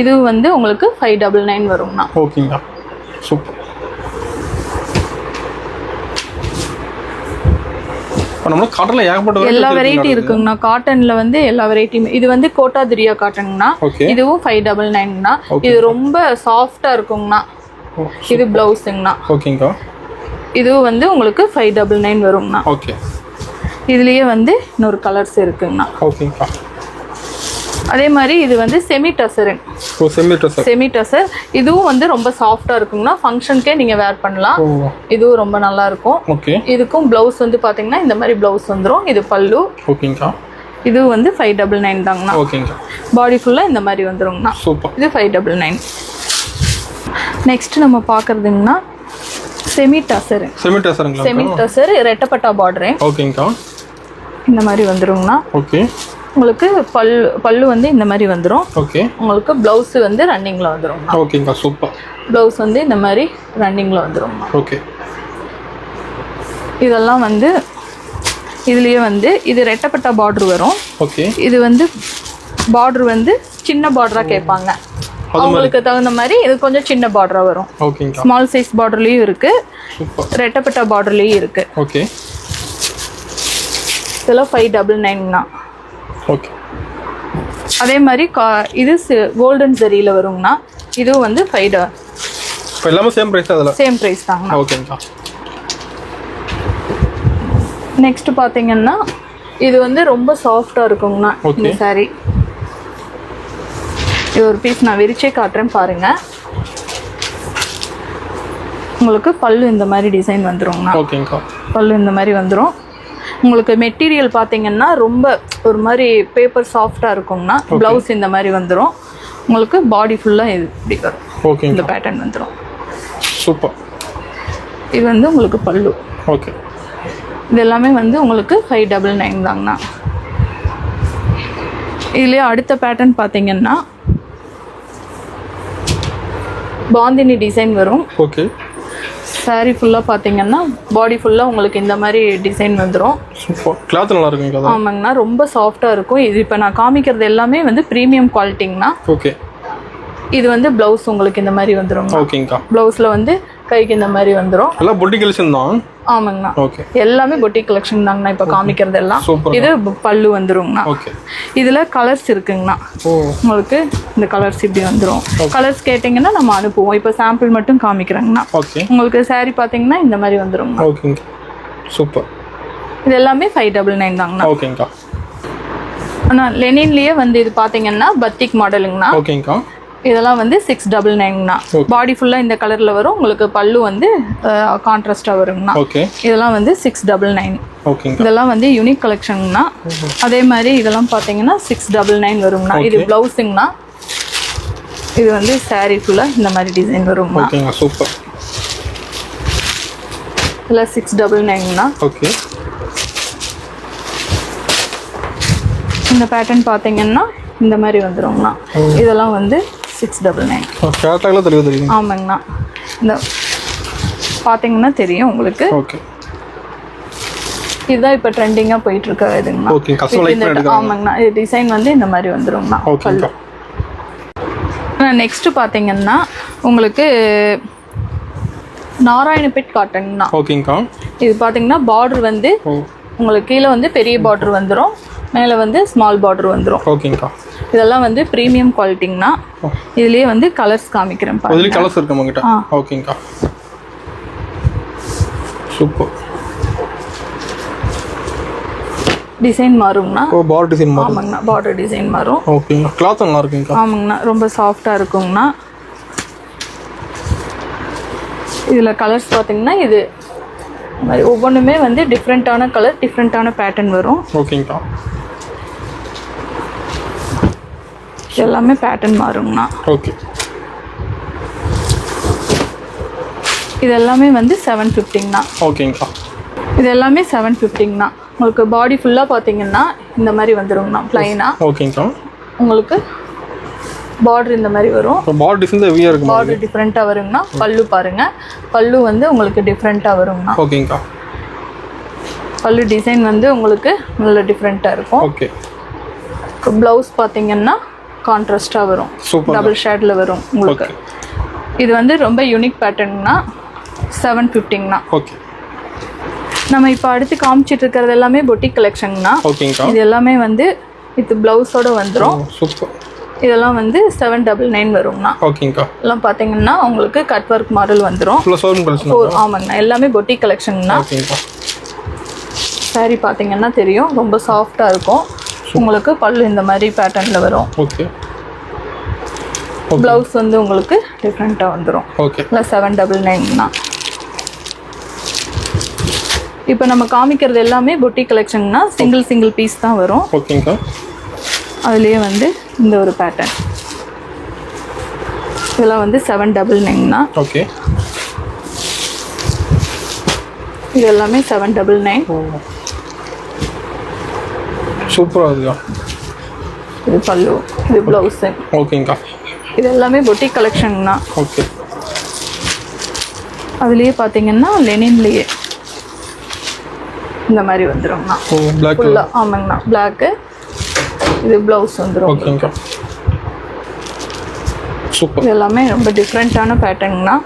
இது வந்து உங்களுக்கு 599 வரும்னா. ஓகேங்கா. சூப்பர். நம்ம காட்டன்ல ஏகப்பட்ட எல்லா வெரைட்டி இருக்குங்கண்ணா. காட்டன்ல வந்து எல்லா வெரைட்டியும். இது வந்து கோட்டாதிரியா காட்டன்ங்கண்ணா. இதுவும் 599ங்கண்ணா. இது ரொம்ப சாஃப்டா இருக்குங்கண்ணா. இது பிளவுஸுங்கண்ணா. ஓகேங்கா. இது வந்து உங்களுக்கு 599 வரும்ண்ணா. ஓகே. இதுலயே வந்து இன்னொரு கலர்ஸ் இருக்குங்கண்ணா. ஓகேங்கா. அதே மாதிரி இது வந்து செமி டசர். செமி டசர். இதுவும் வந்து ரொம்ப சாஃப்டா இருக்குங்கண்ணா. ஃபங்க்ஷனுக்கே நீங்க வேர் பண்ணலாம். இதுவும் ரொம்ப நல்லா இருக்கும். ஓகே. இதுக்கும் பிளவுஸ் வந்து பாத்தீங்கன்னா இந்த மாதிரி பிளவுஸ் வந்துரும். இது பல்லு. ஓகேங்கா. இது வந்து 599 தாங்கண்ணா. ஓகேங்கா. பாடி ஃபுல்லா இந்த மாதிரி வந்துருங்கண்ணா. சூப்பர். இது 599. நெக்ஸ்ட் நம்ம பாக்குறதுங்கன்னா செமி டசர். செமி டசர் ரெட்டப்பட்டா பார்டர். ஓகேங்கா. இந்த மாதிரி வந்துருங்கண்ணா. ஓகே. உங்களுக்கு பல்லு வந்து இந்த மாதிரி வந்துரும். ஓகே. உங்களுக்கு பிளவுஸ் வந்து ரன்னிங்ல வந்துரும். ஓகேங்கா. சூப்பர். பிளவுஸ் வந்து இந்த மாதிரி ரன்னிங்ல வந்துரும். ஓகே. இதெல்லாம் வந்து இதுலயே வந்து இது ரெட்டப்பட்டா பார்டர் வரும். ஓகே. இது வந்து பார்டர் வந்து சின்ன பார்டரா கேட்பாங்க. அவங்களுக்கு தகுந்த மாதிரி இது கொஞ்சம் சின்ன பார்டரா வரும். ஓகேங்கா. ஸ்மால் சைஸ் பார்டர்லயும் இருக்கு. ரெட்டப்பட்டா பார்டர்லயும் இருக்கு. ஓகே. இதெல்லாம் 599ங்கண்ணா. ஓகே. அதே மாதிரி இது கோல்டன் ஜரியில வருங்கண்ணா. இதுவும் வந்து 5. எல்லாமே சேம் பிரைஸ் தான். அதெல்லாம் சேம் பிரைஸ் தாங்கண்ணா. ஓகேங்கா. நெக்ஸ்ட் பாத்தீங்கன்னா இது வந்து ரொம்ப சாஃப்டா இருக்குங்கண்ணா. இந்த சாரி இது ஒரு பீஸ் நான் விரிச்சே காட்டுறேன் பாருங்க. உங்களுக்கு பல்லு இந்த மாதிரி டிசைன் வந்துருங்கண்ணா. ஓகேங்கா. பல்லு இந்த மாதிரி வந்துரும். உங்களுக்கு மெட்டீரியல் பார்த்தீங்கன்னா ரொம்ப ஒரு மாதிரி பேப்பர் சாஃப்டா இருக்குங்கண்ணா. பிளவுஸ் இந்த மாதிரி வந்துரும். உங்களுக்கு பாடி ஃபுல்லா இது இப்படி வரும். ஓகே. இந்த பேட்டர்ன் வந்துரும். சூப்பர். இது வந்து உங்களுக்கு பல்லு. ஓகே. இது எல்லாமே வந்து உங்களுக்கு 599 தாங்கண்ணா. இதுலயே அடுத்த பேட்டர்ன் பார்த்தீங்கன்னா பாந்தினி டிசைன் வரும். ஓகே. சாரி ஃபுல்லா பாத்தீங்கன்னா பாடி ஃபுல்லா உங்களுக்கு இந்த மாதிரி டிசைன் வந்துரும். சூப்பர். கிளாத் நல்லா இருக்குங்க. ஆமாங்கண்ணா. ரொம்ப சாஃப்டா இருக்கும். இது இப்போ நான் காமிக்கிறது எல்லாமே வந்து பிரீமியம் குவாலிட்டிங்கண்ணா. ஓகே. இது வந்து பிளவுஸ் உங்களுக்கு இந்த மாதிரி வந்துரும். ஓகேங்கா. பிளவுஸ்ல வந்து கைக்கு இந்த மாதிரி வந்துரும். எல்லாம் பொட்டி கலெக்ஷன் தான். ஆமாங்கண்ணா. ஓகே. எல்லாமே பொட்டிக் கலெக்ஷன் தாங்கண்ணா இப்போ காமிக்கிறது எல்லாம். இது பல்லு வந்துருங்கண்ணா. ஓகே. இதுல கலர்ஸ் இருக்குங்கண்ணா. உங்களுக்கு இந்த கலர்ஸ் இப்படி வந்துரும். கலர்ஸ் கேட்டிங்கன்னா நம்ம அனுப்புவோம். இப்போ சாம்பிள் மட்டும் காமிக்கிறேங்கண்ணா. ஓகே. உங்களுக்கு saree பாத்தீங்கன்னா இந்த மாதிரி வந்துருங்க. ஓகேங்க. சூப்பர். இது எல்லாமே 599 தாங்கண்ணா. ஓகேங்கா. அண்ணா லெனின்லயே வந்து இது பாத்தீங்கன்னா பத்திக் மாடலுங்கண்ணா. ஓகேங்கா. இதெல்லாம் வந்து 699ங்கண்ணா. பாடி ஃபுல்லா இந்த கலர்ல வரும். உங்களுக்கு பல்லு வந்து கான்ட்ராஸ்டா வருங்கண்ணா. ஓகே. இதெல்லாம் வந்து 699. ஓகேங்க. இதெல்லாம் வந்து யூனிக் கலெக்ஷன்ங்கண்ணா. அதே மாதிரி இதெல்லாம் பாத்தீங்கன்னா 699 வருங்கண்ணா. இது பிளவுஸுங்கண்ணா. இது வந்து saree ஃபுல்லா இந்த மாதிரி டிசைன் வருங்கண்ணா. ஓகேங்க. சூப்பர். இதெல்லாம் 699ங்கண்ணா. ஓகே. இந்த பேட்டர்ன் பாத்தீங்கன்னா இந்த மாதிரி வந்துருங்கண்ணா. இதெல்லாம் வந்து 699. கேட்டகல தெரியும். ஆமாங்கண்ணா. இந்த பாத்தீங்கன்னா தெரியும் உங்களுக்கு. ஓகே. இதுதான் இப்போ ட்ரெண்டிங்கா போயிட்டு இருக்க இதுங்கண்ணா. ஓகே. கஸ்டமர் லைக் பண்ணிடுங்க. ஆமாங்கண்ணா. இது டிசைன் வந்து இந்த மாதிரி வந்துருங்கண்ணா. ஓகே. நெக்ஸ்ட் பாத்தீங்கன்னா உங்களுக்கு நாராயணபேட் காட்டன்ங்கண்ணா. ஓகேங்கா. இது பாத்தீங்கன்னா பார்டர் வந்து உங்களுக்கு கீழே வந்து பெரிய பார்டர் வந்துரும். மேலே வந்து ஸ்மால் பார்டர் வந்துரும். ஓகேங்கா. இதெல்லாம் வந்து பிரீமியம் குவாலிட்டிங்கண்ணா. இதுலயே வந்து கலர்ஸ் காமிக்கிறேன் பாருங்க. இதுல கலர்ஸ் இருக்கு நம்மகிட்ட. ஓகேங்கா. சூப்பர். டிசைன் மாறுங்கண்ணா. பார்டர் டிசைன் மாறும். ஆமாங்கண்ணா. பார்டர் டிசைன் மாறும். ஓகேங்க. கிளாத் நல்லா இருக்குங்கா. ஆமாங்கண்ணா. ரொம்ப சாஃப்டா இருக்குங்கண்ணா. இதுல கலர்ஸ் பாத்தீங்கன்னா இது மாதிரி ஒவ்வொன்றுமே வந்து டிஃப்ரெண்ட்டான கலர் டிஃப்ரெண்ட்டான பேட்டர்ன் வரும். ஓகேங்கா. எல்லாமே பேட்டர்ன் மாறுங்கண்ணா. ஓகே. இது எல்லாமே வந்து 750ங்கண்ணா. ஓகேங்கா. இது எல்லாமே 750ங்கண்ணா. உங்களுக்கு பாடி ஃபுல்லாக பார்த்தீங்கன்னா இந்த மாதிரி வந்துருங்கண்ணா ப்ளைனா. ஓகேங்கா. உங்களுக்கு பார்டர் இந்த மாதிரி வரும். பார்டர் டிசைன் ஹெவியா இருக்கு. பார்டர் டிஃப்ரெண்ட்டாக வருங்கண்ணா. பல்லு பாருங்க. பல்லு வந்து உங்களுக்கு டிஃப்ரெண்ட்டாக வருங்கண்ணா. ஓகேங்கா. பல்லு டிசைன் வந்து உங்களுக்கு நல்ல டிஃப்ரெண்ட்டாக இருக்கும். ஓகே. ப்ளவுஸ் பார்த்தீங்கன்னா கான்ட்ராஸ்டாக வரும். டபுள் ஷேடில் வரும் உங்களுக்கு. இது வந்து ரொம்ப யூனிக் பேட்டர்ன்னா 750ங்கண்ணா. ஓகே. நம்ம இப்போ அடுத்து காமிச்சிட்டு இருக்கிறது எல்லாமே பொட்டிக் கலெக்ஷன்ங்கண்ணா. ஓகேங்கா. இது எல்லாமே வந்து இது ப்ளவுஸோட வந்துடும். சூப்பர். இதெல்லாம் வந்து 799 வருங்கண்ணா. ஓகேங்கா. எல்லாம் பார்த்தீங்கன்னா உங்களுக்கு கட் ஒர்க் மாடல் வந்துடும். ஆமாங்கண்ணா. எல்லாமே பொட்டிக் கலெக்ஷன்ங்கண்ணா. சாரி பார்த்தீங்கன்னா தெரியும். ரொம்ப சாஃப்டாக இருக்கும். உங்களுக்கு பல்லு இந்த மாதிரி பேட்டர்னில் வரும். ஓகே. ப்ளவுஸ் வந்து உங்களுக்கு டிஃப்ரெண்ட்டாக வந்துடும். ஓகே. இல்லை 799ங்கண்ணா. இப்போ நம்ம காமிக்கிறது எல்லாமே பொட்டிக் கலெக்ஷன்னா சிங்கிள் பீஸ் தான் வரும். ஓகேங்கா. அதுலேயே வந்து இந்த ஒரு பேட்டர்ன் இதெல்லாம் வந்து 799ங்கண்ணா. ஓகே. இது எல்லாமே 799. சூப்பரா இருக்குங்க. இது பல்லு, இது ப்ளவுஸ். ஓகேங்கா. இது எல்லாமே பொட்டிக் கலெக்ஷன்ங்கண்ணா. ஓகே. அதுலேயே பார்த்தீங்கன்னா லெனின்லேயே இந்த மாதிரி வந்துருங்கண்ணா. பிளாக். ஆமாங்கண்ணா. பிளாக்கு. இது ப்ளவுஸ் வந்துடும். ஓகேங்கா. சூப்பர். இது எல்லாமே ரொம்ப டிஃப்ரெண்ட்டான பேட்டர்னுங்கண்ணா.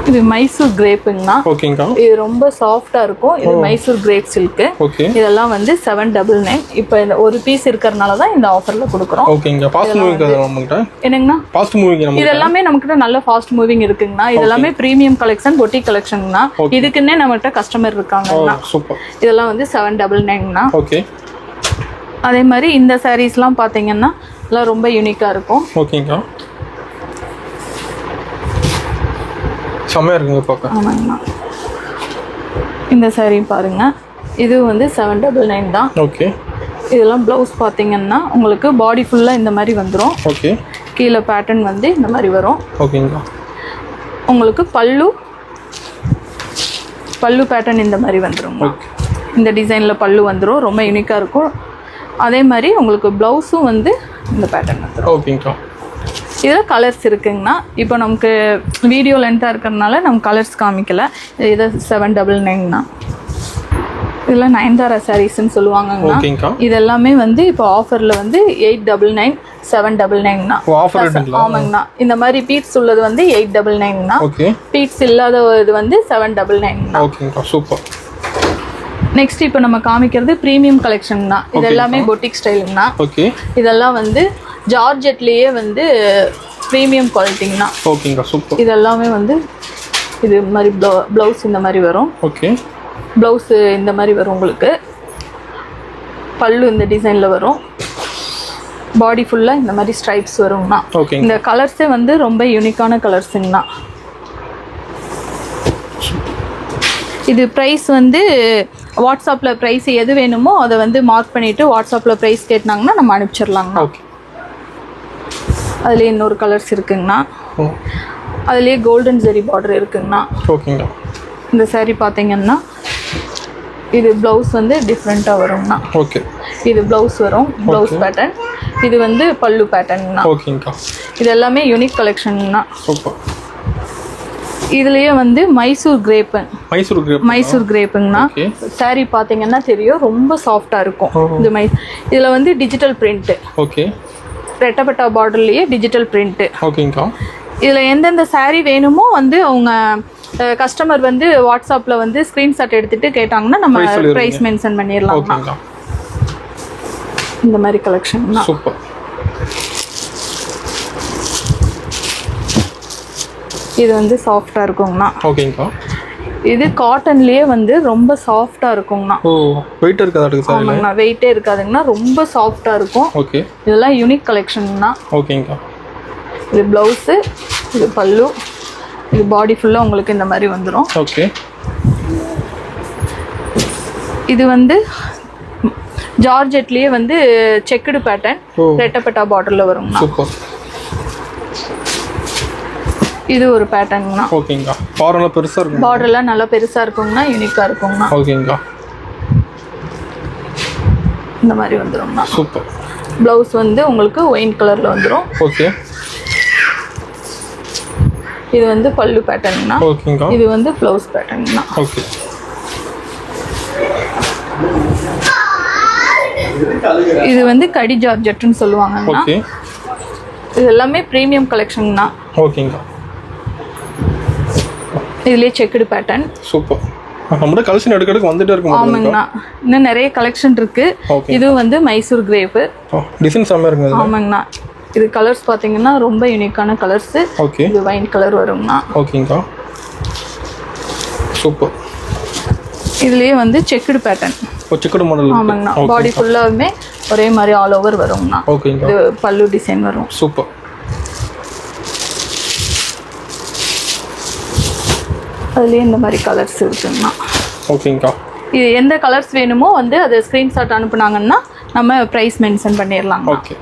இது மைசூர் கிரேப்புங்கண்ணா. ஓகேங்கா. இது ரொம்ப சாஃப்டா இருக்கும். இது மைசூர் கிரேப் சில்க். ஓகே. இதெல்லாம் வந்து 799. இப்போ இந்த ஒரு பீஸ் இருக்கறனால தான் இந்த ஆஃபர்ல கொடுக்குறோம். ஓகேங்க. ஃபாஸ்ட் மூவிங் நம்மகிட்ட. என்னங்கண்ணா? ஃபாஸ்ட் மூவிங் நம்ம. இது எல்லாமே நமக்கிட்ட நல்ல ஃபாஸ்ட் மூவிங் இருக்குங்கண்ணா. இது எல்லாமே பிரீமியம் கலெக்ஷன், பொட்டிக் கலெக்ஷன்ங்கண்ணா. இதுக்குன்னே நம்மகிட்ட கஸ்டமர் இருக்காங்கண்ணா. சூப்பர். இதெல்லாம் வந்து 799ங்கண்ணா. ஓகே. அதே மாதிரி இந்த சாரீஸ்லாம் பார்த்தீங்கன்னா எல்லாம் ரொம்ப யூனிக்காக இருக்கும். ஓகேங்கா. செம்மையா இருக்குங்க பார்க்க. ஆமாங்கண்ணா. இந்த சாரீ பாருங்க. இது வந்து 799 தான். ஓகே. இதெல்லாம் ப்ளவுஸ் பார்த்தீங்கன்னா உங்களுக்கு பாடி ஃபுல்லாக இந்த மாதிரி வந்துடும். ஓகே. கீழே பேட்டர்ன் வந்து இந்த மாதிரி வரும். ஓகேங்கா. உங்களுக்கு பல்லு பேட்டர்ன் இந்த மாதிரி வந்துடும். இந்த டிசைனில் பல்லு வந்துடும். ரொம்ப யூனிக்காக இருக்கும். அதே மாதிரி உங்களுக்கு ப்ளவுஸும் வந்து இந்த பேட்டர்ன் வந்துடும். ஓகேங்கா. இதில் கலர்ஸ் இருக்குங்கண்ணா. இப்போ நமக்கு வீடியோ லென்த்தாக இருக்கிறதுனால நம்ம கலர்ஸ் காமிக்கல. இது 799ங்கண்ணா. இதெல்லாம் நயன்தாரா சாரீஸ்ன்னு சொல்லுவாங்கங்கண்ணா. ஓகேங்கா. இது எல்லாமே வந்து இப்போ ஆஃபரில் வந்து 899 799ண்ணா. ஆஃபர் ரேட்டுங்களா? ஆமாங்கண்ணா. இந்த மாதிரி பீட்ஸ் உள்ளது வந்து 899ண்ணா. ஓகே. பீட்ஸ் இல்லாத இது வந்து 799ண்ணா. ஓகேங்கா, சூப்பர். நெக்ஸ்ட் இப்போ நம்ம காமிக்கிறது ப்ரீமியம் கலெக்ஷன்ண்ணா. இது எல்லாமே பொட்டிக் ஸ்டைலுங்கண்ணா. ஓகே. இதெல்லாம் வந்து ஜார்ஜெட்லேயே வந்து ப்ரீமியம் குவாலிட்டிங்கண்ணா. ஓகேங்கா, சூப்பர். இதெல்லாமே வந்து இது மாதிரி ப்ளவுஸ் இந்த மாதிரி வரும். ஓகே. ப்ளவுஸு இந்த மாதிரி வரும் உங்களுக்கு. பல்லு இந்த டிசைனில் வரும். பாடி ஃபுல்லாக இந்த மாதிரி ஸ்ட்ரைப்ஸ் வருங்கண்ணா. ஓகே. இந்த கலர்ஸே வந்து ரொம்ப யூனிக்கான கலர்ஸுங்கண்ணா. இது ப்ரைஸ் வந்து வாட்ஸ்அப்பில் ப்ரைஸ் எது வேணுமோ அதை வந்து மார்க் பண்ணிவிட்டு வாட்ஸ்அப்பில் ப்ரைஸ் கேட்டாங்கன்னா நம்ம அனுப்பிச்சிடலாங்கண்ணா. ஓகே. அதுலேயே இன்னொரு கலர்ஸ் இருக்குங்கண்ணா. அதுலேயே கோல்டன் ஜெரி பார்டர் இருக்குங்கண்ணா. ஓகேங்கண்ணா. இந்த saree பார்த்தீங்கன்னா இது ப்ளவுஸ் வந்து டிஃப்ரெண்ட்டாக வருங்கண்ணா. ஓகே. இது ப்ளவுஸ் வரும், ப்ளவுஸ் பேட்டர்ன். இது வந்து பல்லு பேட்டர்ன்ண்ணா. ஓகேங்கா. இது எல்லாமே யூனிக் கலெக்ஷன்ண்ணா. சூப்பர். இதுலேயே வந்து மைசூர் கிரேப்புங்கண்ணா. saree பார்த்தீங்கன்னா தெரியும், ரொம்ப சாஃப்டாக இருக்கும். இது இதில் வந்து டிஜிட்டல் பிரிண்ட்டு. ஓகே. ரெட்டப்பட்டா பார்டர்லேயே டிஜிட்டல் பிரிண்ட்டு. ஓகேங்கா. இதில் எந்தெந்த saree வேணுமோ வந்து அவங்க கஸ்டமர் வந்து வாட்ஸ்அப்பில் வந்து ஸ்க்ரீன்ஷாட் எடுத்துகிட்டு கேட்டாங்கன்னா நம்ம ப்ரைஸ் மென்ஷன் பண்ணிடலாம்ண்ணா. இந்த மாதிரி கலெக்ஷன் சூப்பர். இது வந்து சாஃப்டாக இருக்குங்கண்ணா. ஓகேங்கா. இது காட்டன்லேயே வந்து ரொம்ப சாஃப்டாக இருக்குங்கண்ணா. ஓ, வெயிட் இருக்காது சார்? ஆமாங்கண்ணா, வெயிட்டே இருக்காதுங்கண்ணா, ரொம்ப சாஃப்டாக இருக்கும். ஓகே. இதெல்லாம் யூனிக் கலெக்ஷன்ண்ணா. ஓகேங்கா. இது ப்ளவுஸு, இது பல்லு, இது பாடி ஃபுல்லாக உங்களுக்கு இந்த மாதிரி வந்துடும். ஓகே. இது வந்து ஜார்ஜெட்லேயே வந்து செக்குடு பேட்டர்ன் ரெட்டப்பட்டா பார்டரில் வருங்கண்ணா. சூப்பர். இது ஒரு பேட்டர்னுங்கண்ணா. ஓகேங்கா. பார்டர்லாம் பெருசாக இருக்கும். பார்டர்லாம் நல்லா பெருசாக இருக்குங்கண்ணா, யூனிக்காக இருக்குங்கண்ணா. ஓகேங்கா. இந்த மாதிரி வந்துடும்ண்ணா. சூப்பர். ப்ளவுஸ் வந்து உங்களுக்கு ஒயின் கலரில் வந்துடும். ஓகே. இது வந்து பல்லு பேட்டர்னுங்கண்ணா. ஓகேங்கா. இது வந்து ப்ளவுஸ் பேட்டர்னுங்கண்ணா. ஓகே. இது வந்து கடி ஜார்ஜெட்டுன்னு சொல்லுவாங்கண்ணா. ஓகே. இது எல்லாமே ப்ரீமியம் கலெக்ஷன்ண்ணா. ஓகேங்கா. இதுலேயே செக்குடு பேட்டர்ன். சூப்பர். நம்மளோட கலெக்ஷன் எடுக்கிறதுக்கு வந்துட்டே இருக்கும். ஆமாங்கண்ணா, இன்னும் நிறைய கலெக்ஷன் இருக்கு. இது வந்து மைசூர் கிரேப்பு. டிசைன் செம்ம இருக்குங்க. ஆமாங்கண்ணா. இது கலர்ஸ் பார்த்தீங்கன்னா ரொம்ப யூனிக்கான கலர்ஸ். ஓகே. இது வைன் கலர் வருங்கண்ணா. ஓகேங்கா. சூப்பர். இதுலேயே வந்து செக்குடு பேட்டர்ன். Checked model. ஆமாங்கண்ணா, பாடி ஃபுல்லாகவுமே ஒரே மாதிரி ஆல் ஓவர் வருங்கண்ணா. ஓகேங்கா. இது பல்லு டிசைன் வரும். சூப்பர். அதுலேயே இந்த மாதிரி கலர்ஸ் இருக்குங்கண்ணா. ஓகேங்கா. இது எந்த கலர்ஸ் வேணுமோ வந்து அதை ஸ்க்ரீன்ஷாட் அனுப்புனாங்கன்னா நம்ம ப்ரைஸ் மென்ஷன் பண்ணிடலாம். ஓகே.